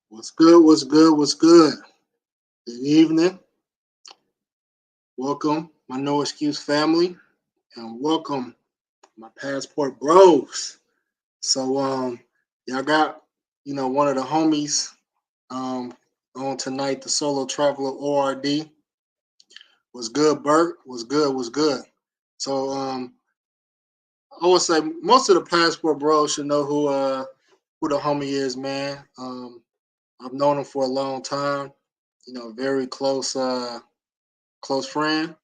What's good? What's good? What's good? Good evening. Welcome, my No Excuse family, and welcome, my Passport Bros. So, y'all got, one of the homies on tonight, the Solo Traveler ORD. Was good, Bert? Was good? Was good? So, I would say most of the Passport Bros should know who the homie is, man. I've known him for a long time. Very close friend.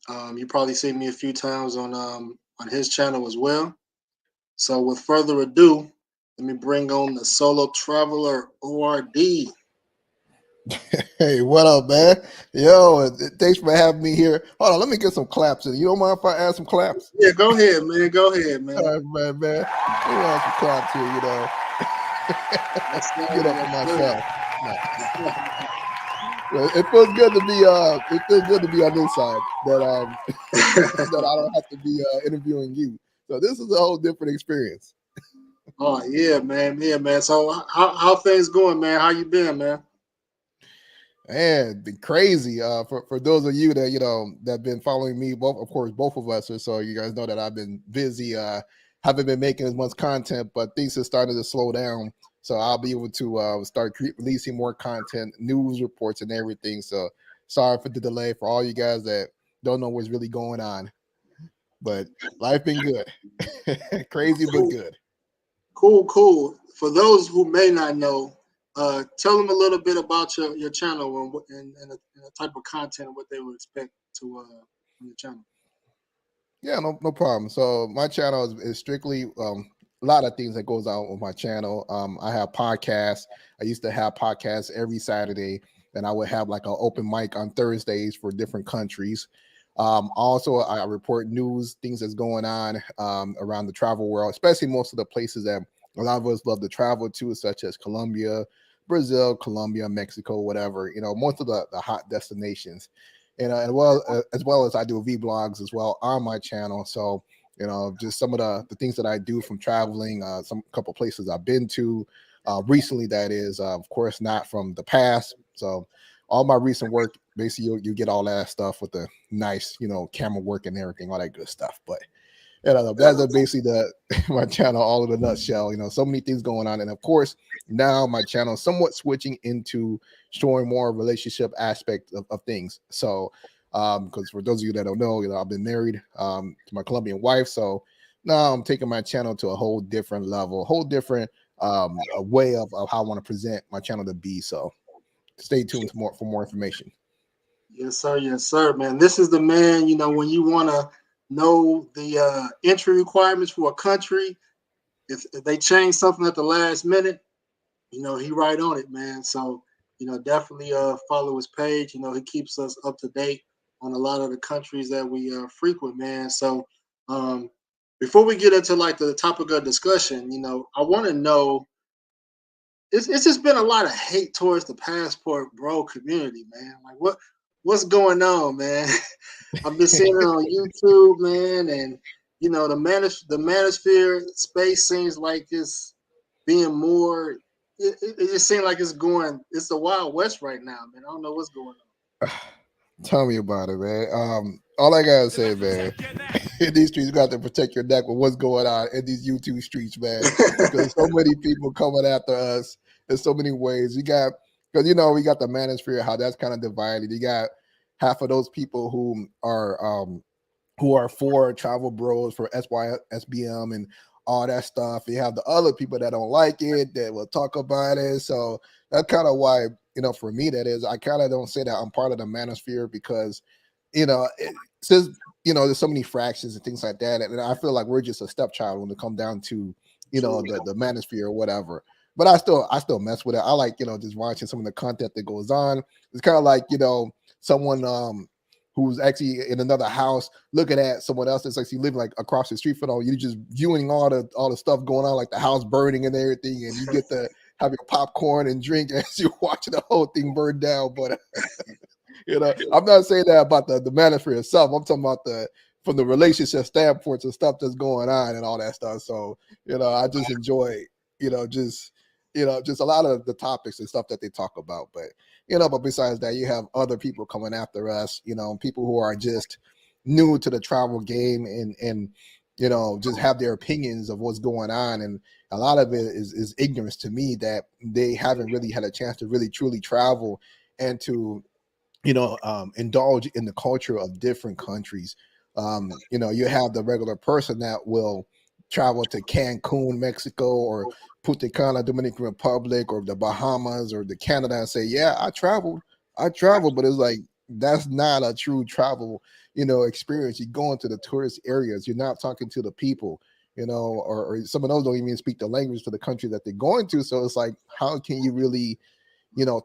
You probably seen me a few times on his channel as well. So with further ado, let me bring on the Solo Traveler ORD. Hey, what up, man? Yo, thanks for having me here. Hold on, let me get some claps in. You don't mind if I add some claps? Yeah, go ahead, man. Go ahead, man. All right, man. Let me add some claps here, Get up for myself. Well, it feels good to be on this side that that I don't have to be interviewing you. So this is a whole different experience. Oh yeah, man. Yeah, man. So how things going, man? How you been, man? Man, been crazy. For those of you that that have been following me, both of us, so you guys know that I've been busy. Haven't been making as much content, but things have started to slow down. So I'll be able to start releasing more content, news reports, and everything. So sorry for the delay for all you guys that don't know what's really going on. But life been good, crazy but good. Cool. For those who may not know, tell them a little bit about your channel and the type of content and what they would expect to from your channel. Yeah, no problem. So my channel is strictly a lot of things that goes on with my channel. I have podcasts. I used to have podcasts every Saturday, and I would have like an open mic on Thursdays for different countries. Also, I report news, things that's going on around the travel world, especially most of the places that a lot of us love to travel to, such as Colombia, Brazil, Colombia, Mexico, whatever. Most of the hot destinations. And as well as I do vlogs as well on my channel. So just some of the things that I do from traveling, some couple places I've been to recently. That is, of course, not from the past. So all my recent work, basically, you get all that stuff with the nice, camera work and everything, all that good stuff. But that's basically my channel, all in a nutshell. So many things going on, and of course, now my channel is somewhat switching into showing more relationship aspect of things. So, because for those of you that don't know, I've been married to my Colombian wife, so now I'm taking my channel to a whole different level, a whole different a way of how I want to present my channel to be. So, stay tuned for more information. Yes, sir, man. This is the man. When you want to know the entry requirements for a country, if they change something at the last minute, he right on it, man. So, definitely follow his page. He keeps us up to date on a lot of the countries that we frequent, man. So, before we get into like the topic of discussion, I want to know. It's just been a lot of hate towards the Passport Bro community, man. Like what's going on, man? I've been seeing it on YouTube, man, and the manosphere space seems like it's being more. It just seems like it's the Wild West right now, man. I don't know what's going on. Tell me about it, man. All I gotta say, man, in these streets, you got to protect your neck with what's going on in these YouTube streets, man. Because so many people coming after us in so many ways. You got, because we got the manosphere, how that's kind of divided. You got half of those people who are for travel bros, for SBM and all that stuff. You have the other people that don't like it, that will talk about it. So that's kind of why, for me, that is, I kind of don't say that I'm part of the manosphere because, since, there's so many fractions and things like that. And I feel like we're just a stepchild when it comes down to, the manosphere or whatever. But I still mess with it. I like, just watching some of the content that goes on. It's kind of like, someone, who's actually in another house looking at someone else that's actually living like across the street from all you, just viewing all the stuff going on, like the house burning and everything, and you get to have your popcorn and drink as you're watching the whole thing burn down. But I'm not saying that about the manosphere itself. I'm talking about from the relationship standpoint and stuff that's going on and all that stuff. So I just enjoy just just a lot of the topics and stuff that they talk about. But besides that, you have other people coming after us, people who are just new to the travel game and just have their opinions of what's going on. And a lot of it is ignorance to me, that they haven't really had a chance to really truly travel and to, indulge in the culture of different countries. You have the regular person that will travel to Cancun, Mexico, or Punta Cana, Dominican Republic, or the Bahamas, or the Canada, and say, "Yeah, I traveled," but it's like that's not a true travel, experience. You go into the tourist areas, you're not talking to the people, or some of those don't even speak the language for the country that they're going to. So it's like, how can you really,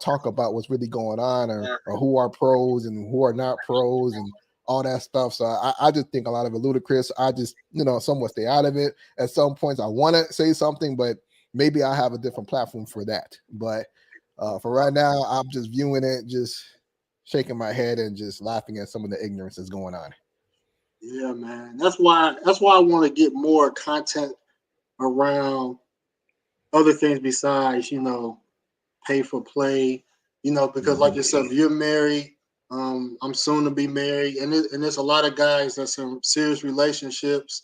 talk about what's really going on, or who are pros and who are not pros and all that stuff. So I just think a lot of it ludicrous. I just, somewhat stay out of it. At some points I want to say something, but maybe I have a different platform for that. But for right now, I'm just viewing it, just shaking my head and just laughing at some of the ignorance that's going on. Yeah, man. That's why I want to get more content around other things besides, pay for play, because like yourself, you're married. I'm soon to be married, and there's a lot of guys that's in serious relationships,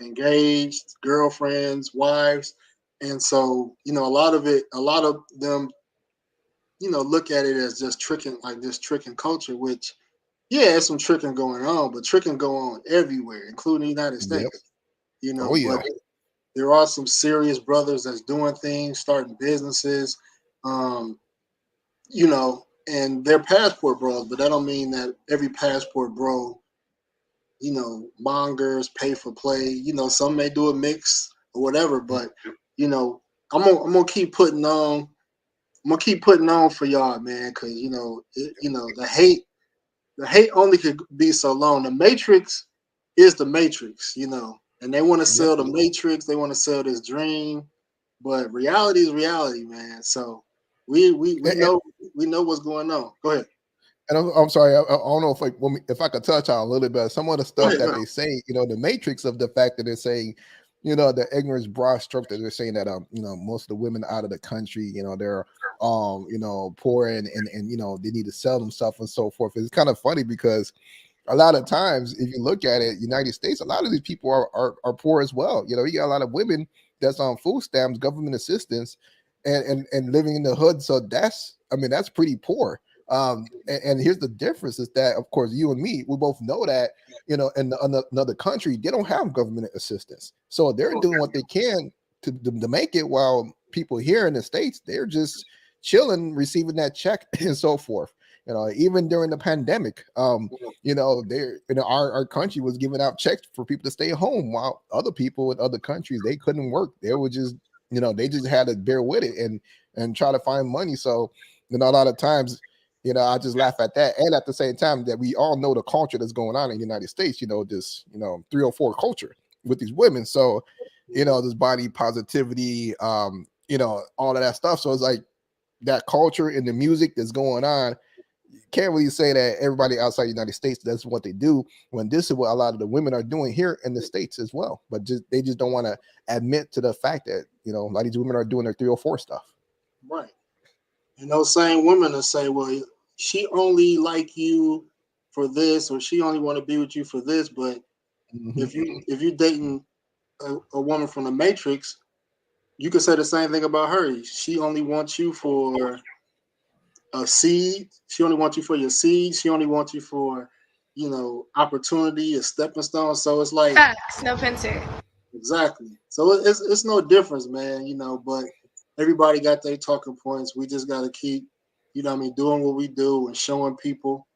engaged, girlfriends, wives, and so a lot of them, look at it as just tricking, like this tricking culture, which yeah, there's some tricking going on, but tricking go on everywhere, including the United Yep. States. Oh yeah. But there are some serious brothers that's doing things, starting businesses, um, and they're passport bros, but that don't mean that every passport bro, mongers, pay for play. Some may do a mix or whatever, but I'm gonna keep putting on. I'm gonna keep putting on for y'all, man, because the hate only could be so long. The Matrix is the Matrix, and they want to Yep. sell the Matrix. They want to sell this dream, but reality is reality, man. So we And, know what's going on. Go ahead. and I'm sorry, I don't know if I could touch on a little bit some of the Go stuff ahead. that they say. The matrix of the fact that they're saying, the ignorance broad stroke that they're saying that most of the women out of the country, they're poor and they need to sell themselves and so forth. It's kind of funny because a lot of times, if you look at it, United States, a lot of these people are poor as well. You got a lot of women that's on food stamps, government assistance, and living in the hood. So that's pretty poor. And here's the difference is that, of course, you and me, we both know that, in another country, they don't have government assistance. So they're doing what they can to make it, while people here in the States, they're just chilling, receiving that check and so forth. Even during the pandemic, our country was giving out checks for people to stay home, while other people in other countries, they couldn't work. They were just, they just had to bear with it and try to find money. So, a lot of times, I just laugh at that. And at the same time, that we all know the culture that's going on in the United States, this, 304 culture with these women. So, this body positivity, all of that stuff. So it's like that culture and the music that's going on. You can't really say that everybody outside the United States, that's what they do, when this is what a lot of the women are doing here in the States as well. But they just don't want to admit to the fact that, a lot of these women are doing their 304 stuff. Right. And those same women will say, well, she only like you for this, or she only want to be with you for this, but Mhm. if you dating a woman from the Matrix, you could say the same thing about her. She only wants you for a seed. She only wants you for your seed. She only wants you for, opportunity, a stepping stone. So it's like Facts, no pincer. exactly. So it's no difference, man. But everybody got their talking points. We just got to keep, doing what we do and showing people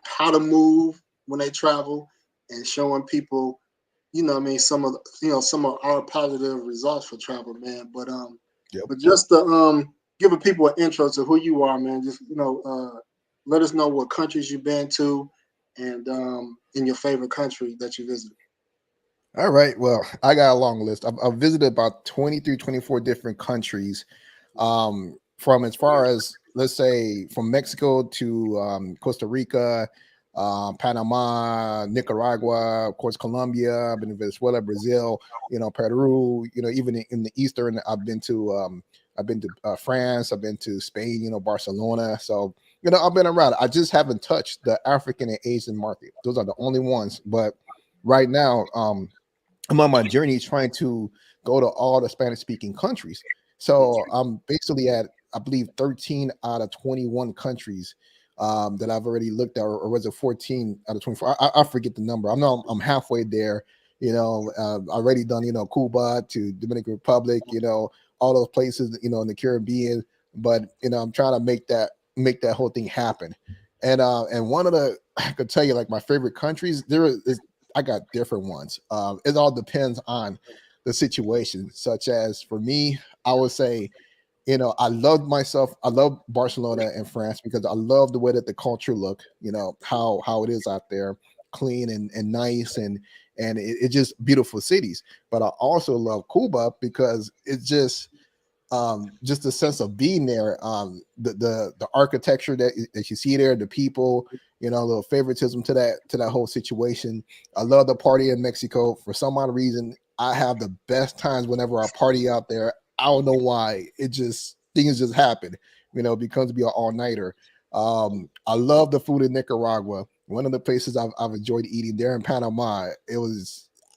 how to move when they travel and showing people, some of our positive results for travel, man. Yep. But just to give people an intro to who you are, man. Just let us know what countries you've been to, and in your favorite country that you visited. All right. Well, I got a long list. I've visited about 23, 24 different countries, from as far as, let's say, from Mexico to Costa Rica, Panama, Nicaragua, of course, Colombia. I've been to Venezuela, Brazil, Peru. Even in the Eastern, I've been to France. I've been to Spain. Barcelona. So I've been around. I just haven't touched the African and Asian market. Those are the only ones. But right now, I'm on my journey trying to go to all the Spanish speaking countries. So I'm basically at, I believe, 13 out of 21 countries that I've already looked at, or was it 14 out of 24? I forget the number. I'm halfway there. Already done, Cuba to Dominican Republic, all those places, in the Caribbean. But I'm trying to make that whole thing happen. And one of the, I could tell you, like, my favorite countries, there is, I got different ones. It all depends on the situation. Such as for me, I would say, I love myself. I love Barcelona and France because I love the way that the culture look. How it is out there, clean and nice, and it's just beautiful cities. But I also love Cuba because it's just the sense of being there, the architecture that you see there, the people, a little favoritism to that whole situation. I love the party in Mexico. For some odd reason, I have the best times whenever I party out there. I don't know why. Things just happen. It becomes to be an all-nighter. I love the food in Nicaragua. One of the places I've enjoyed eating there in Panama.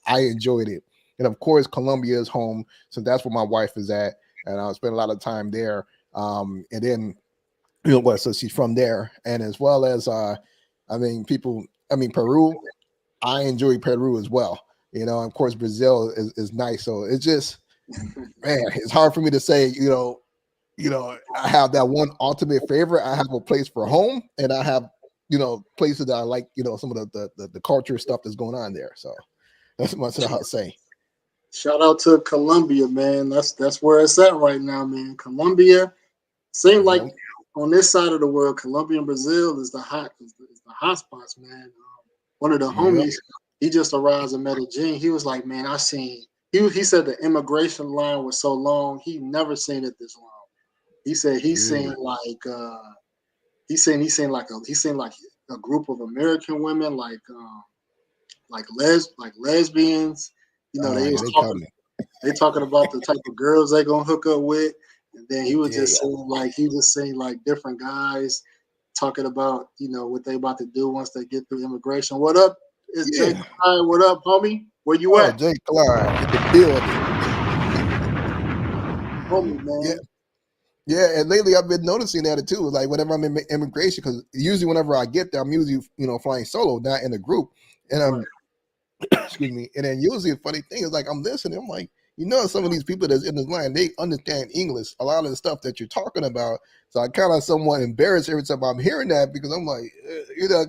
I enjoyed it. And of course, Colombia is home, so that's where my wife is at, and I spent a lot of time there. And then, so she's from there, and as well as, Peru. I enjoy Peru as well. Of course, Brazil is nice. So it's just, man, it's hard for me to say. I have that one ultimate favorite. I have a place for home, and I have, places that I like. Some of the culture stuff that's going on there. So that's much I'll say. Shout out to Colombia, man. That's where it's at right now, man. Colombia seems like on this side of the world, Colombia and Brazil is the hot spots, man. One of the homies, he just arrived in Medellin. He was like, man, I seen. He said the immigration line was so long, he never seen it this long. He said he seen like he seen like a group of American women like lesbians. They talking about the type of girls they gonna hook up with, and then he was just saying like different guys talking about what they about to do once they get through immigration. What up? It's Jay Clyde. What up, homie? Where you at? Jay Clyde in the building. Homie, man. Yeah, and lately I've been noticing that too. Like whenever I'm in immigration, because usually whenever I get there, I'm usually flying solo, not in a group, and I'm excuse me. And then usually a funny thing is like I'm listening, I'm like, some of these people that's in this line, they understand English, a lot of the stuff that you're talking about. So I kind of somewhat embarrassed every time I'm hearing that because I'm like,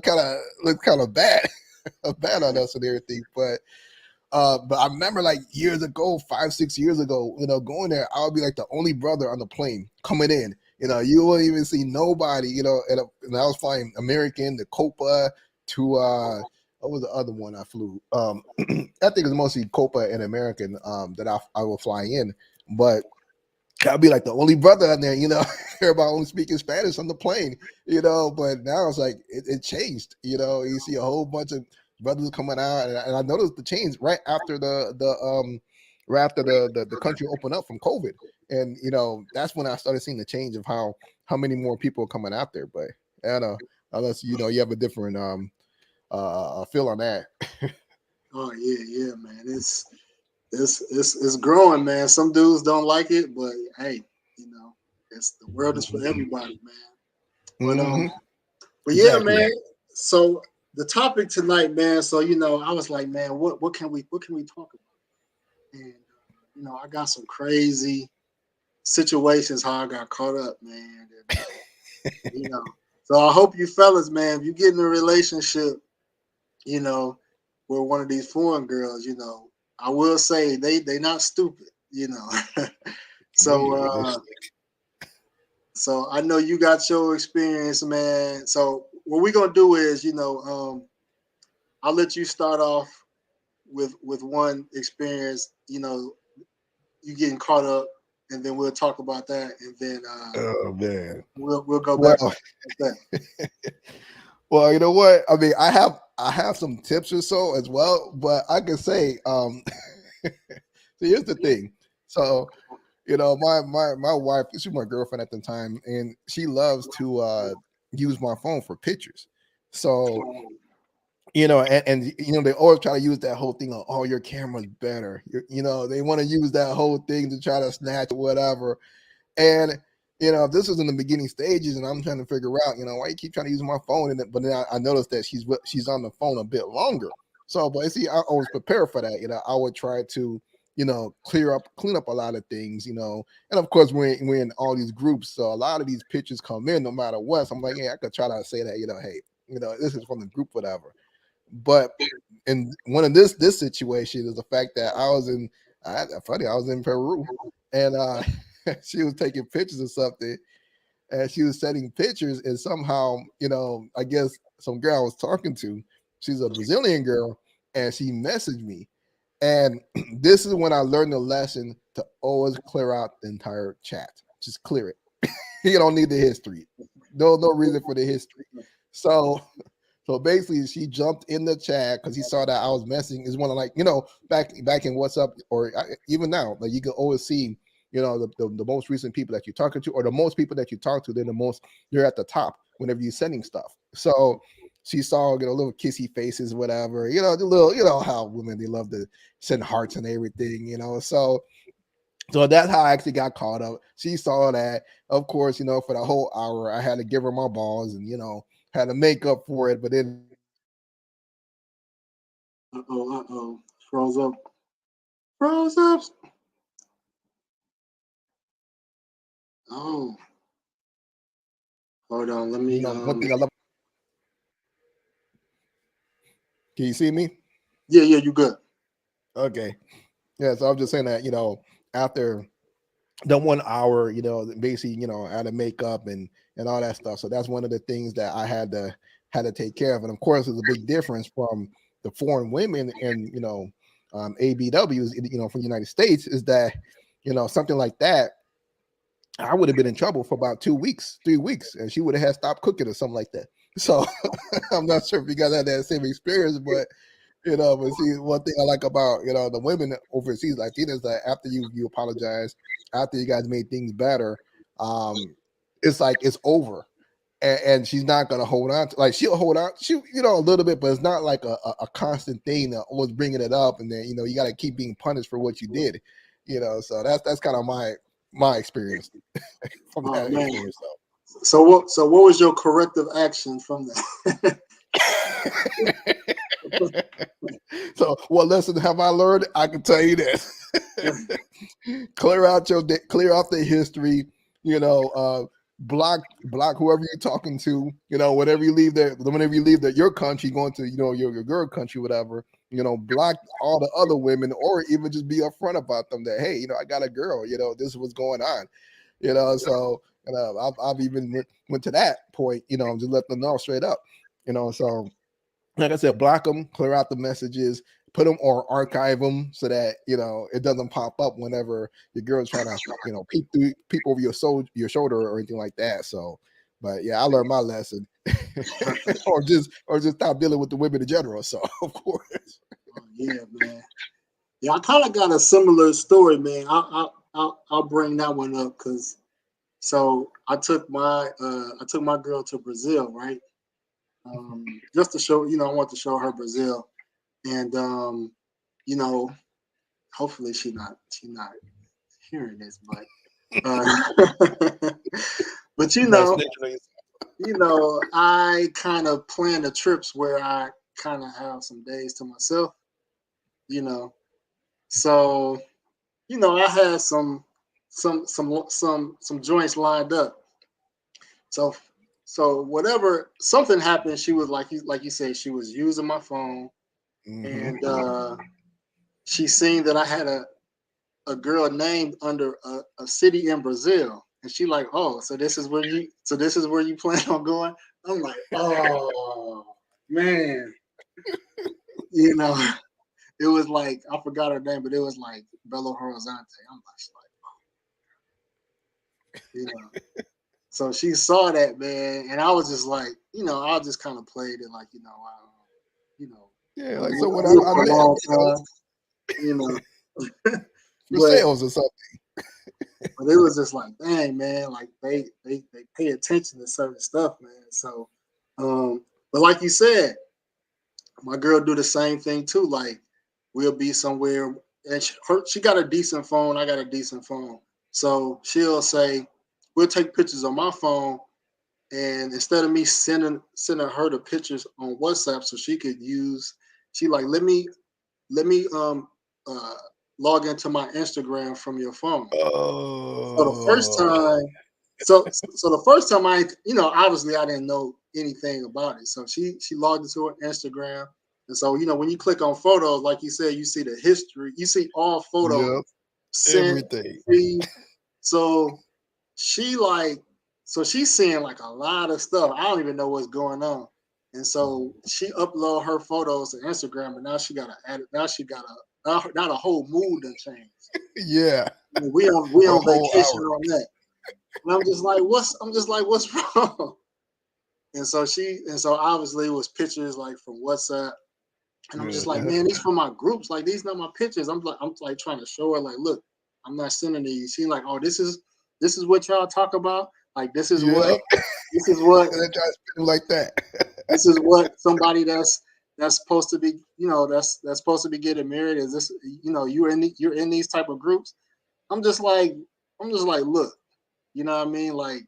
kind of looks kind of bad, bad on us and everything. But I remember like years ago, 5-6 years ago, going there, I would be like the only brother on the plane coming in. You wouldn't even see nobody. And I was flying American, the Copa to what was the other one I flew? I think it's mostly Copa and American that I will fly in, but I'll be like the only brother on there. Everybody only speaking Spanish on the plane. But now it's like it changed. You see a whole bunch of brothers coming out, and I noticed the change right after the country opened up from COVID, and that's when I started seeing the change of how many more people are coming out there. But I don't know, unless you have a different feel on that. Oh yeah, man. It's growing, man. Some dudes don't like it, but hey, it's the world is for everybody, man. But Mm-hmm. but yeah, Exactly. man. So the topic tonight, man. So I was like, man, what can we talk about? And I got some crazy situations how I got caught up, man. And, you know, so I hope you fellas, man, if you get in a relationship, you know, with one of these foreign girls, I will say they not stupid, so so I know you got your experience, man. So what we're gonna do is, I'll let you start off with one experience, you getting caught up, and then we'll talk about that, and then Oh man. we'll go back Well, like that. well, you know what? I mean, I have some tips or so as well, but I can say, so here's the thing. So, my wife, she's my girlfriend at the time, and she loves to use my phone for pictures. So, and they always try to use that whole thing of, oh, your camera's better. They want to use that whole thing to try to snatch or whatever. And this is in the beginning stages, and I'm trying to figure out, why you keep trying to use my phone. But then I noticed that she's on the phone a bit longer. So, but see, I was prepared for that. I would try to, clean up a lot of things. And of course, we're in all these groups, so a lot of these pictures come in no matter what. So I'm like, yeah, I could try to say that, hey, this is from the group, whatever. But in one of this situation is the fact that I was in Peru, and she was taking pictures of something, and she was sending pictures, and somehow, I guess some girl I was talking to, she's a Brazilian girl, and she messaged me. And this is when I learned the lesson to always clear out the entire chat. Just clear it. You don't need the history. No reason for the history. So basically, she jumped in the chat because he saw that I was messing. Is one of, like, back in WhatsApp, or even now, like, you can always see, the most recent people that you're talking to, or the most people that you talk to. Then you're at the top whenever you're sending stuff. So she saw, little kissy faces, whatever. The little, how women, they love to send hearts and everything. So that's how I actually got caught up. She saw that. Of course, for the whole hour, I had to give her my balls, and had to make up for it. But then, Froze up, froze up. Oh, hold on, let me. one thing I love. Can you see me? Yeah, you good. Okay. Yeah. So I'm just saying that, after the 1 hour, basically, I had to make up and all that stuff. So that's one of the things that I had to take care of. And of course, there's a big difference from the foreign women and, ABWs, from the United States, is that, something like that, I would have been in trouble for about 2 weeks, 3 weeks, and she would have had stopped cooking or something like that. So I'm not sure if you guys had that same experience, but but see, one thing I like about, the women overseas Latinas, is that after you apologize, after you guys made things better, it's like it's over. And she's not gonna hold on to, like, she'll hold on, a little bit, but it's not like a constant thing that always bringing it up, and then you got to keep being punished for what you did. So that's kind of my experience from Oh that man. experience. So what was your corrective action from that? So what lesson have I learned? I can tell you this: clear out the history. Block whoever you're talking to. Whenever you leave your country, going to your girl country, whatever. Block all the other women, or even just be upfront about them that, hey, I got a girl. This is what's going on. So I've even went to that point. Just let them know straight up. So like I said, block them, clear out the messages, put them or archive them so that it doesn't pop up whenever your girl's trying to peep over your shoulder or anything like that. So, but yeah, I learned my lesson, or just stop dealing with the women in general. So of course, Oh, yeah, man. Yeah, I kind of got a similar story, man. I'll bring that one up because so I took my girl to Brazil, right? Just to show, I want to show her Brazil. And you know, hopefully she not hearing this, but but I kind of plan the trips where I kind of have some days to myself, you know. So, I had some joints lined up. So whatever something happened, she was like you said, she was using my phone, and she seen that I had a girl named under a city in Brazil, and she like, oh, so this is where you plan on going. I'm like, oh man, it was like, I forgot her name, but it was like Belo Horizonte. I'm like, so she saw that, man, and I was just like, I just kind of played it like, yeah, like so when I met, for sales or something. But it was just like, dang, man, like they pay attention to certain stuff, man. So, but like you said, my girl do the same thing too. Like, we'll be somewhere, and she got a decent phone. I got a decent phone, so she'll say, we'll take pictures on my phone, and instead of me sending her the pictures on WhatsApp, so she could use, she like, let me log into my Instagram from your phone. Oh. So the first time, so the first time obviously I didn't know anything about it. So she logged into her Instagram, and so when you click on photos, like you said, you see the history, you see all photos, everything. So she's seeing like a lot of stuff. I don't even know what's going on. And so she upload her photos to Instagram, and now she got a whole mood that changed. Yeah. We on vacation on that. And I'm just like, what's wrong? And so obviously it was pictures like from WhatsApp. And I'm just like, man, these from my groups. Like, these not my pictures. I'm like trying to show her, like, look, I'm not sending these. She's like, oh, this is what y'all talk about. Like, this is what like that. This is what somebody that's supposed to be, that's supposed to be getting married. Is this, you're in these type of groups. I'm just like, look, you know what I mean? Like,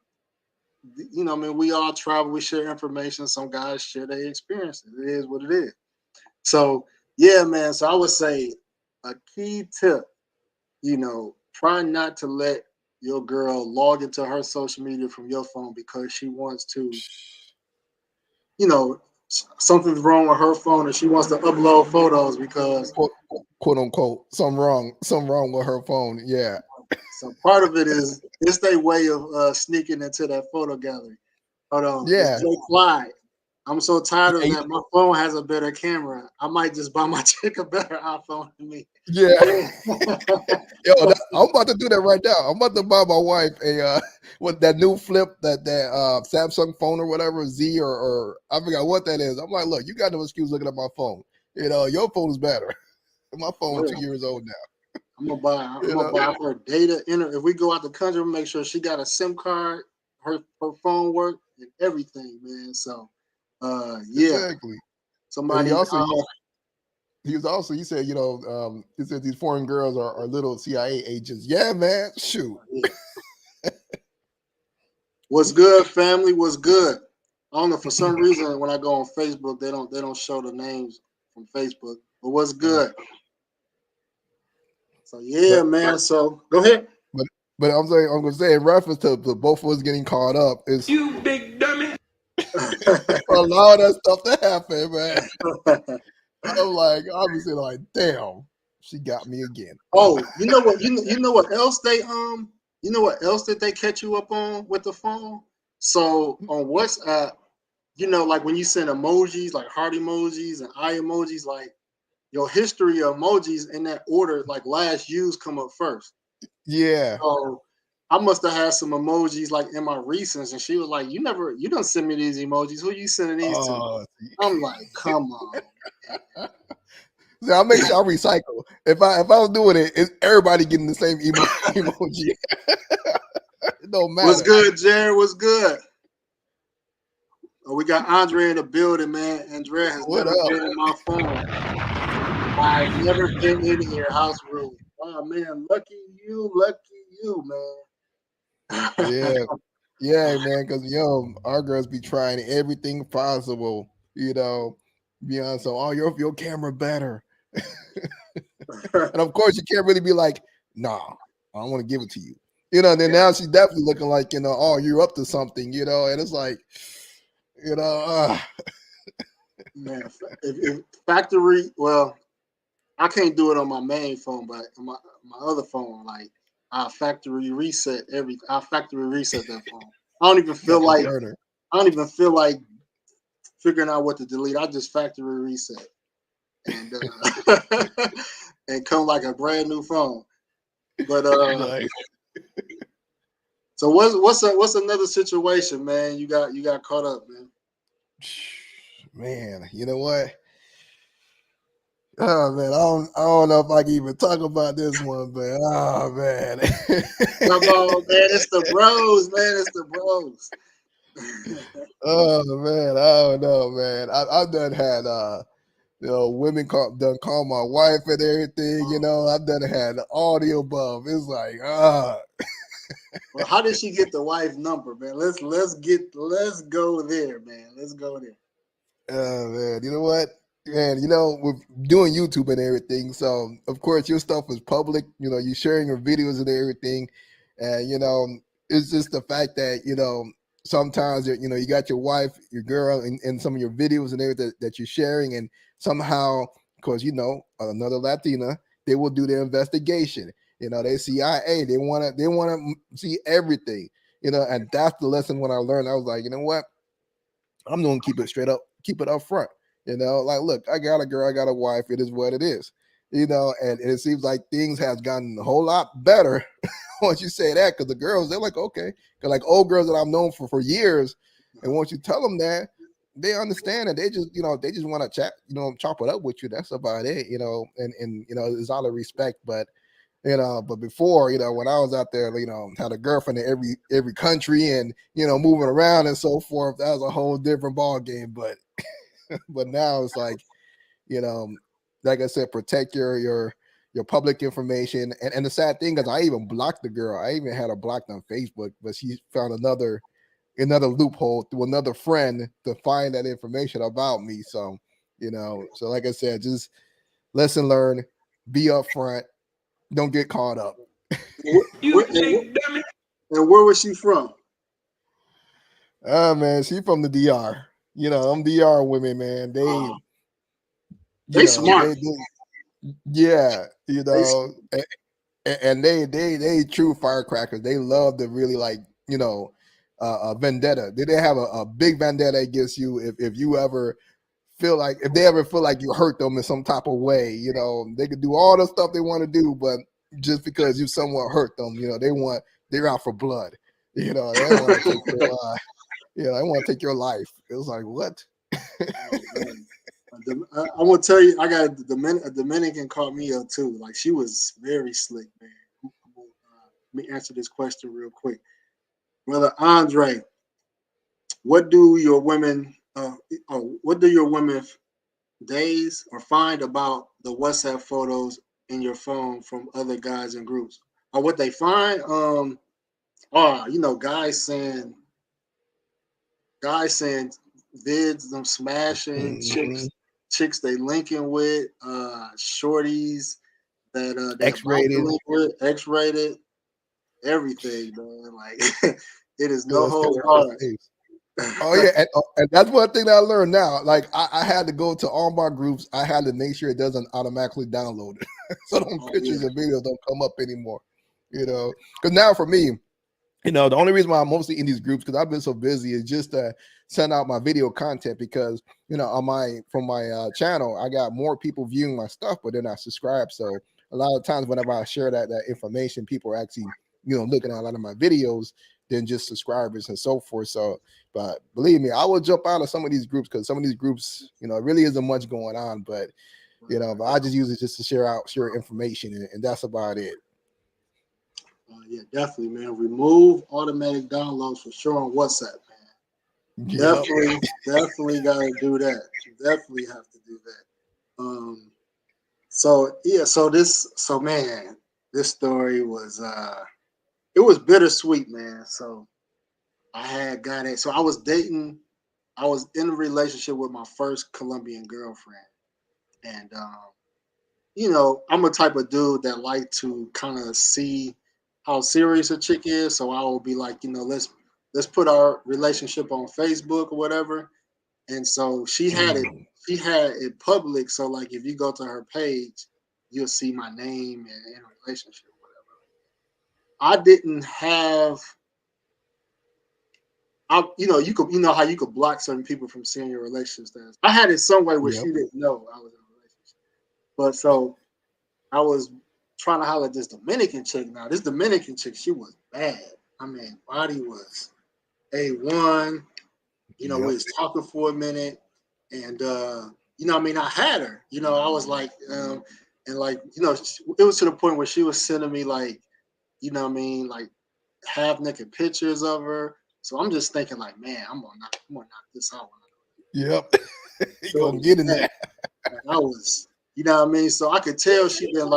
I mean, we all travel, we share information. Some guys share their experiences. It is what it is. So, yeah, man. So I would say a key tip, try not to let your girl log into her social media from your phone because she wants to, something's wrong with her phone and she wants to upload photos because quote unquote something wrong with her phone. Yeah. So part of it is it's their way of sneaking into that photo gallery. Hold on. Yeah. Jay Clyde. I'm so tired of that. My phone has a better camera. I might just buy my chick a better iPhone than me. Yeah. Yo, I'm about to do that right now. I'm about to buy my wife a what that new flip that Samsung phone or whatever, Z or I forgot what that is. I'm like, look, you got no excuse looking at my phone. Your phone is better. My phone is 2 years old now. I'm gonna buy her data. If we go out the country, we'll make sure she got a SIM card, her phone work, and everything, man. So, yeah. Exactly. Somebody he said, he said these foreign girls are little CIA agents. Yeah, man. Shoot. Yeah. What's good, family? What's good? I don't know, for some reason when I go on Facebook, they don't show the names from Facebook. But what's good? So yeah, man. So go ahead. But I'm gonna say in reference to both of us getting caught up is you big dummy. Allow that stuff to happen, man. I'm like, obviously, like, damn, she got me again. Oh, you know what? You know what else that they catch you up on with the phone? So on WhatsApp, like when you send emojis, like heart emojis and eye emojis, like your history of emojis in that order, like last used come up first. Yeah. So I must have had some emojis like in my recents, and she was like, you don't send me these emojis. Who you sending these to? I'm like, come on. So I'll make sure I recycle. If I was doing it, it's everybody getting the same emoji. It don't matter. What's good, Jared? What's good? Oh, we got Andre in the building, man. Andrea has never been on my phone. I've never been in your house room. Oh man, lucky you, man. Yeah, yeah, man. Because our girls be trying everything possible. Beyond so, oh, your camera better, and of course you can't really be like, nah, I don't want to give it to you. And then Yeah, now she's definitely looking like, oh, you're up to something, and it's like, you know, uh, man. If factory, well, I can't do it on my main phone, but on my other phone, like I factory reset that phone. I don't even feel got the like burner. I don't even feel like figuring out what to delete. I just factory reset and and come like a brand new phone. But Nice. so what's another situation, man? You got caught up, man. Man, you know what? Oh man, I don't know if I can even talk about this one, but oh man. Come on, man. It's the bros, man. It's the bros. Oh man, I don't know, man. I've done had women call my wife and everything, I've done had all the above. It's like Well, how did she get the wife number, man? Let's go there, man. Let's go there. oh man, you know what? Man, with doing YouTube and everything, so of course your stuff is public, you're sharing your videos and everything. And it's just the fact that, sometimes you got your wife, your girl in some of your videos and everything that you're sharing, and somehow, because another Latina, they will do their investigation. They CIA, they wanna see everything, and that's the lesson when I learned. I was like, you know what? I'm gonna keep it straight up, keep it up front. Like, look, I got a girl, I got a wife. It is what it is. And it seems like things has gotten a whole lot better once you say that, because the girls, they're like, okay, because like old girls that I've known for years, and once you tell them that, they understand, and they just want to chat, chop it up with you. That's about it, and it's all the respect. But before, when I was out there, had a girlfriend in every country and, moving around and so forth, that was a whole different ball game. But but now it's like, you know, like I said, protect your public information. And the sad thing is I even blocked the girl. I even had her blocked on Facebook, but she found another loophole through another friend to find that information about me. So, so like I said, just lesson learned, be upfront, don't get caught up. And where was she from? Oh man, she from the DR. Them DR women, man. They, They smart. yeah, They and they true firecrackers. They love to really like, a vendetta. They have a big vendetta against you if you ever if they ever feel like you hurt them in some type of way. They could do all the stuff they want to do, but just because you somewhat hurt them, they're out for blood. They want to take your I want to take your life. It was like, what? I'm gonna tell you, I got a Dominican caught me up too. Like, she was very slick, man. Let me answer this question real quick, brother Andre. What do your women? What do your women days or find about the WhatsApp photos in your phone from other guys and groups? Or what they find? Guys saying vids, them smashing chicks they linking with, shorties that they about to X-rated. link with, X-rated, everything, man. Like, it is no hold barred. Oh yeah, and that's one thing that I learned now. Like I had to go to all my groups. I had to make sure it doesn't automatically download it, so them pictures and videos don't come up anymore. Because now for me, the only reason why I'm mostly in these groups, because I've been so busy, is just to send out my video content. Because from my channel, I got more people viewing my stuff, but they're not subscribed. So a lot of times, whenever I share that information, people are actually looking at a lot of my videos than just subscribers and so forth. So, but believe me, I will jump out of some of these groups, because some of these groups, it really isn't much going on. But but I just use it just to share information, and that's about it. Yeah, definitely, man. Remove automatic downloads for sure on WhatsApp, man. Yep. Definitely got to do that. You definitely have to do that. So yeah, so man, this story was it was bittersweet, man. So I had got it. So I was in a relationship with my first Colombian girlfriend. And I'm a type of dude that like to kind of see how serious a chick is. So I will be like, let's put our relationship on Facebook or whatever. And so Mm. she had it public. So like if you go to her page, you'll see my name and in a relationship, whatever. I didn't have you know how you could block certain people from seeing your relationship status. I had it some way where she Yep. didn't know I was in a relationship. But so I was trying to holler at this Dominican chick. Now, this Dominican chick, she was bad. I mean, body was A1. We Yep. was talking for a minute. And, I had her. I was like, and like, it was to the point where she was sending me like, like half naked pictures of her. So I'm just thinking like, man, I'm gonna knock this out. Yep. You Shorty, gonna get in man, there. I was, So I could tell she been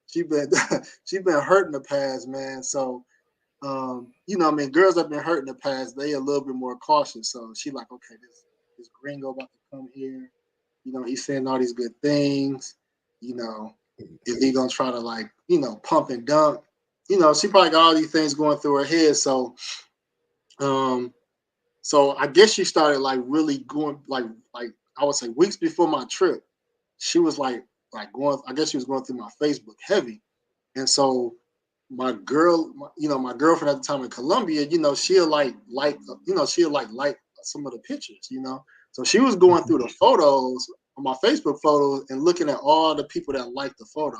she been hurt in the past, man. So girls that been hurt in the past, they a little bit more cautious. So she like, okay, this gringo about to come here. He's saying all these good things. Is he gonna try to like, pump and dump? She probably got all these things going through her head. Um, so I guess she started like really going like I would say weeks before my trip. She was like going. I guess she was going through my Facebook heavy, and so my girlfriend at the time in Colombia, she'll like some of the pictures. So she was going through the photos on my Facebook photos and looking at all the people that liked the photo.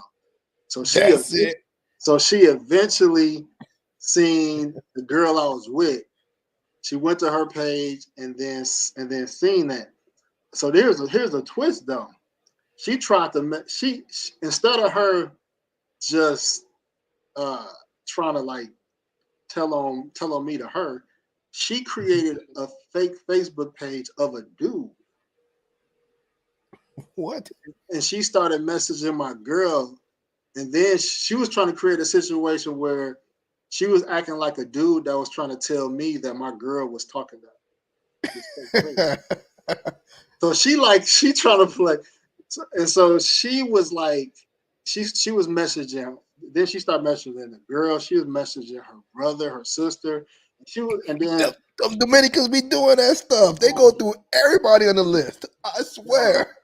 So That's it. she eventually seen the girl I was with. She went to her page and then seen that. So here's a twist though. She tried to she instead of her just uh trying to like tell on me to her, she created a fake Facebook page of a dude. What? And she started messaging my girl. And then she was trying to create a situation where she was acting like a dude that was trying to tell me that my girl was talking to this fake page. So she trying to play. And so she was like, she was messaging. Then she started messaging the girl. She was messaging her brother, her sister. And then Them Dominicans be doing that stuff. They go through everybody on the list. I swear.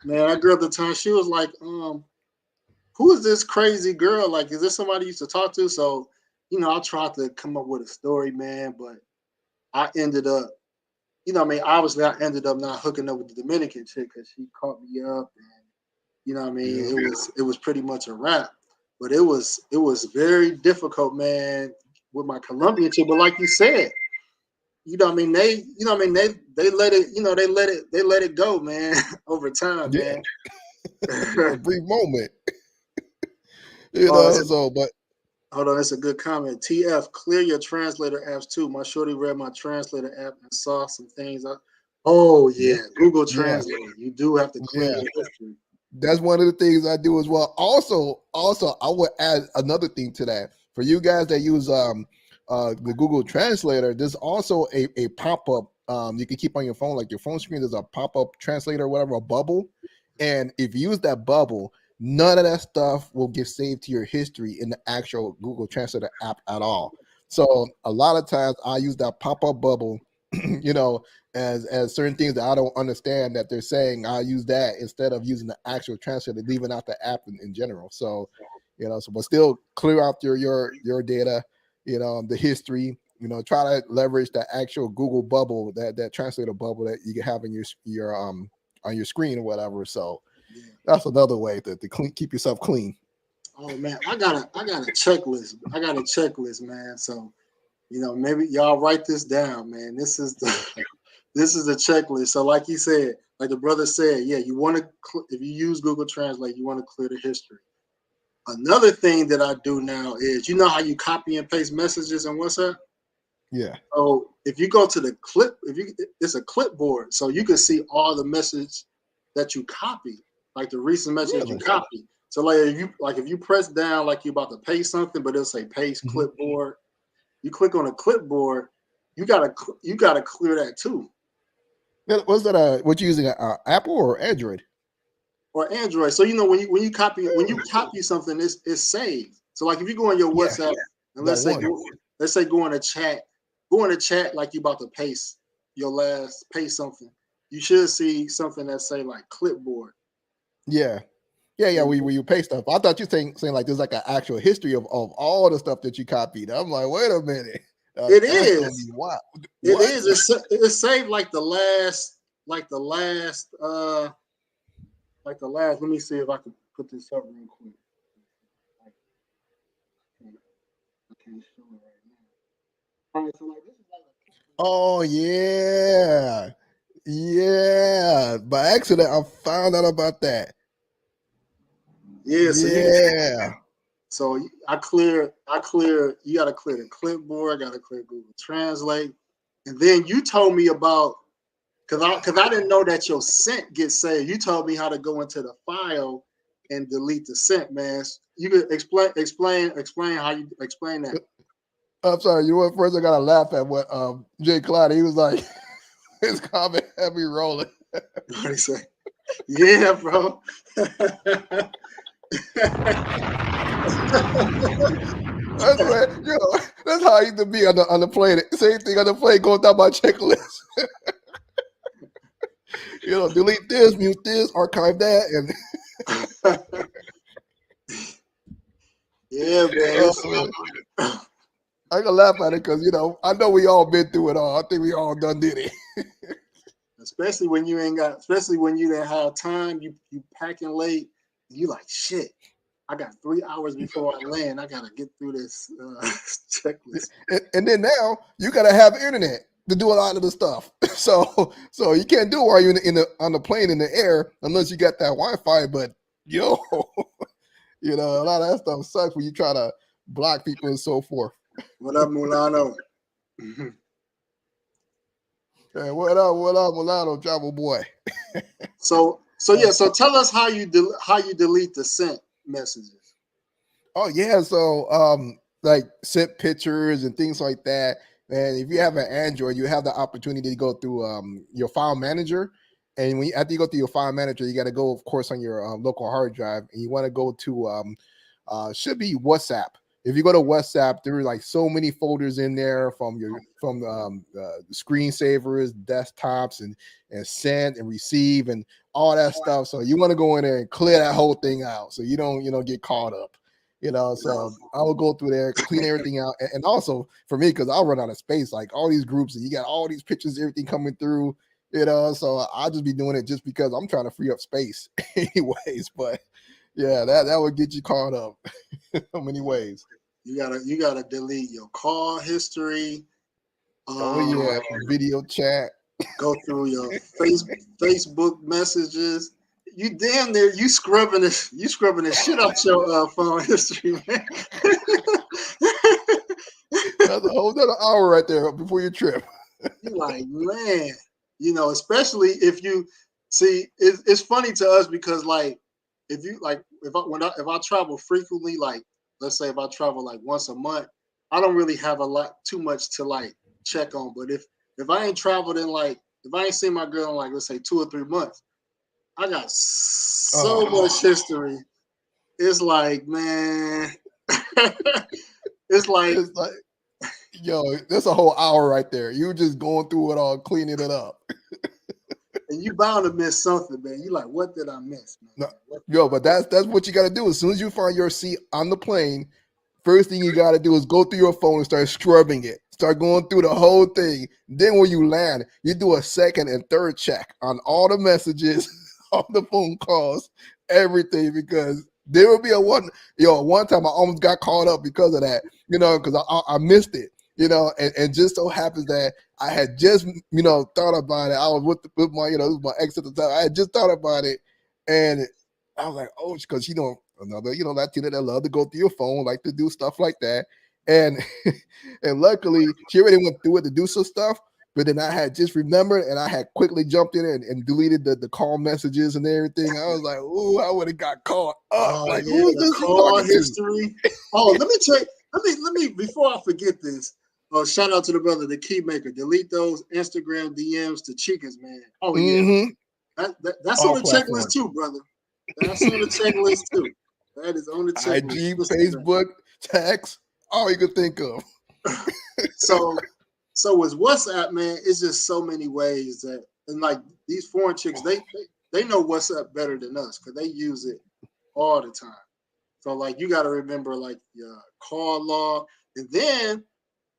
Man, that girl at the time, she was like, who is this crazy girl? Like, is this somebody you used to talk to? So, I tried to come up with a story, man, but I ended up, obviously I ended up not hooking up with the Dominican chick because she caught me up, and Yeah. it was pretty much a wrap. But it was very difficult, man, with my Colombian chick. But like you said, they let it, they let it go, man, over time, Yeah. man. For a brief moment. Oh, it's a, But hold on, it's a good comment. TF, clear your translator apps too. My shorty read my translator app and saw some things. Oh yeah, yeah, Google yeah, Translate. You do have to clear yeah. your history. That's one of the things I do as well. Also, I would add another thing to that. For you guys that use the Google Translator, there's also a pop-up you can keep on your phone, like your phone screen, there's a pop-up translator or whatever, a bubble. And if you use that bubble, none of that stuff will get saved to your history in the actual Google Translator app at all. So a lot of times I use that pop-up bubble, you know, as certain things that I don't understand that they're saying, I'll use that instead of using the actual translator, leaving out the app in general. So, but still clear out your data, the history, try to leverage that actual Google bubble, that translator bubble that you can have in your on your screen or whatever. So Yeah. that's another way to keep yourself clean. Oh man, I got a checklist. I got a checklist, man. So maybe y'all write this down, man. This is the this is the checklist. So like you said, like the brother said, yeah, you want to if you use Google Translate, you want to clear the history. Another thing that I do now is, how you copy and paste messages in WhatsApp. Yeah. So if you go to the it's a clipboard, so you can see all the message that you copy. like the recent message Really? you copy. So if you press down like you're about to paste something, but it'll say paste clipboard. You click on a clipboard, you gotta clear that too. Was that what you using? Apple or Android? Or Android. So when you copy something, it's saved. So like if you go on your WhatsApp and let's say go in a chat like you about to paste something, you should see something that say like clipboard. Yeah. Where you paste stuff. I thought you saying like there's like an actual history of all the stuff that you copied. I'm like, wait a minute. It is. What? It is. It's saved like the last. Let me see if I can put this up real quick. I can't show it right now. All right, so like this is like. Oh yeah. By accident, I found out about that. Yeah. So So I clear. You got to clear the clipboard. Got to clear Google Translate, and then you told me about because I didn't know that your sent gets saved. You told me how to go into the file and delete the sent, man. You could explain how you explain that. I'm sorry. You know what? First, I gotta laugh at what Jay Cloud. He was like, his comment had me rolling. What he say? Yeah, bro. That's what, that's how I used to be on the plane. Same thing on the plane, going down my checklist. Delete this, mute this, archive that, and yeah, man. I can laugh at it because I know we all been through it all. I think we all done did it. Especially when you didn't have time, you packing late, and you like shit. I got 3 hours before I land. I gotta get through this checklist. And then now you gotta have internet to do a lot of the stuff. So you can't do it while you're on the plane in the air unless you got that Wi-Fi. But a lot of that stuff sucks when you try to block people and so forth. What up, Mulano? Hey, what up, Mulano, travel boy? So tell us how you delete the sent messages. Oh yeah, so like sent pictures and things like that. And if you have an Android, you have the opportunity to go through your file manager. And after you go through your file manager, you got to go, of course, on your local hard drive, and you want to go to should be WhatsApp. If you go to WhatsApp, there are like so many folders in there from screensavers, desktops, and send and receive and all that stuff. So you want to go in there and clear that whole thing out so you don't get caught up. So I will go through there, clean everything out, and also for me, because I'll run out of space, like all these groups, and you got all these pictures, everything coming through. So I'll just be doing it just because I'm trying to free up space, anyways. But yeah, that would get you caught up in so many ways. You gotta delete your call history. Video chat. Go through your Facebook messages. You damn near you scrubbing the shit out your phone history, man. That's a whole other hour right there before your trip. You're like, man, especially if you see, it's funny to us because like if I travel frequently, like let's say if I travel like once a month, I don't really have too much to like check on. But if I ain't traveled if I ain't seen my girl in like let's say 2 or 3 months, I got so much history. It's like, man, it's like yo, that's a whole hour right there. You just going through it all, cleaning it up. And you bound to miss something, man. You like, what did I miss, man? But that's what you got to do. As soon as you find your seat on the plane, first thing you got to do is go through your phone and start scrubbing it. Start going through the whole thing. Then when you land, you do a second and third check on all the messages, all the phone calls, everything, because there will be one time I almost got caught up because of that, because I missed it, and just so happens that I had just, thought about it. I was with my, this was my ex at the time. I had just thought about it, and I was like, oh, because another, Latina that love to go through your phone, like to do stuff like that, and and luckily she already went through it to do some stuff, But then I had just remembered, and I had quickly jumped in and deleted the call messages and everything. I was like, "Ooh, I would have got caught up. Like, yeah, who's the this he call talking to?" history. Oh, let me tell you. Let me before I forget this. Oh, shout out to the brother, the key maker. Delete those Instagram DMs to chicas, man. Oh yeah, that's All on the checklist platforms. too, brother. That's on the checklist too. That is on the checklist. IG, Facebook, text, all you could think of. So with WhatsApp, man, it's just so many ways that, and like these foreign chicks, they know WhatsApp better than us because they use it all the time. So like you got to remember like your call log, and then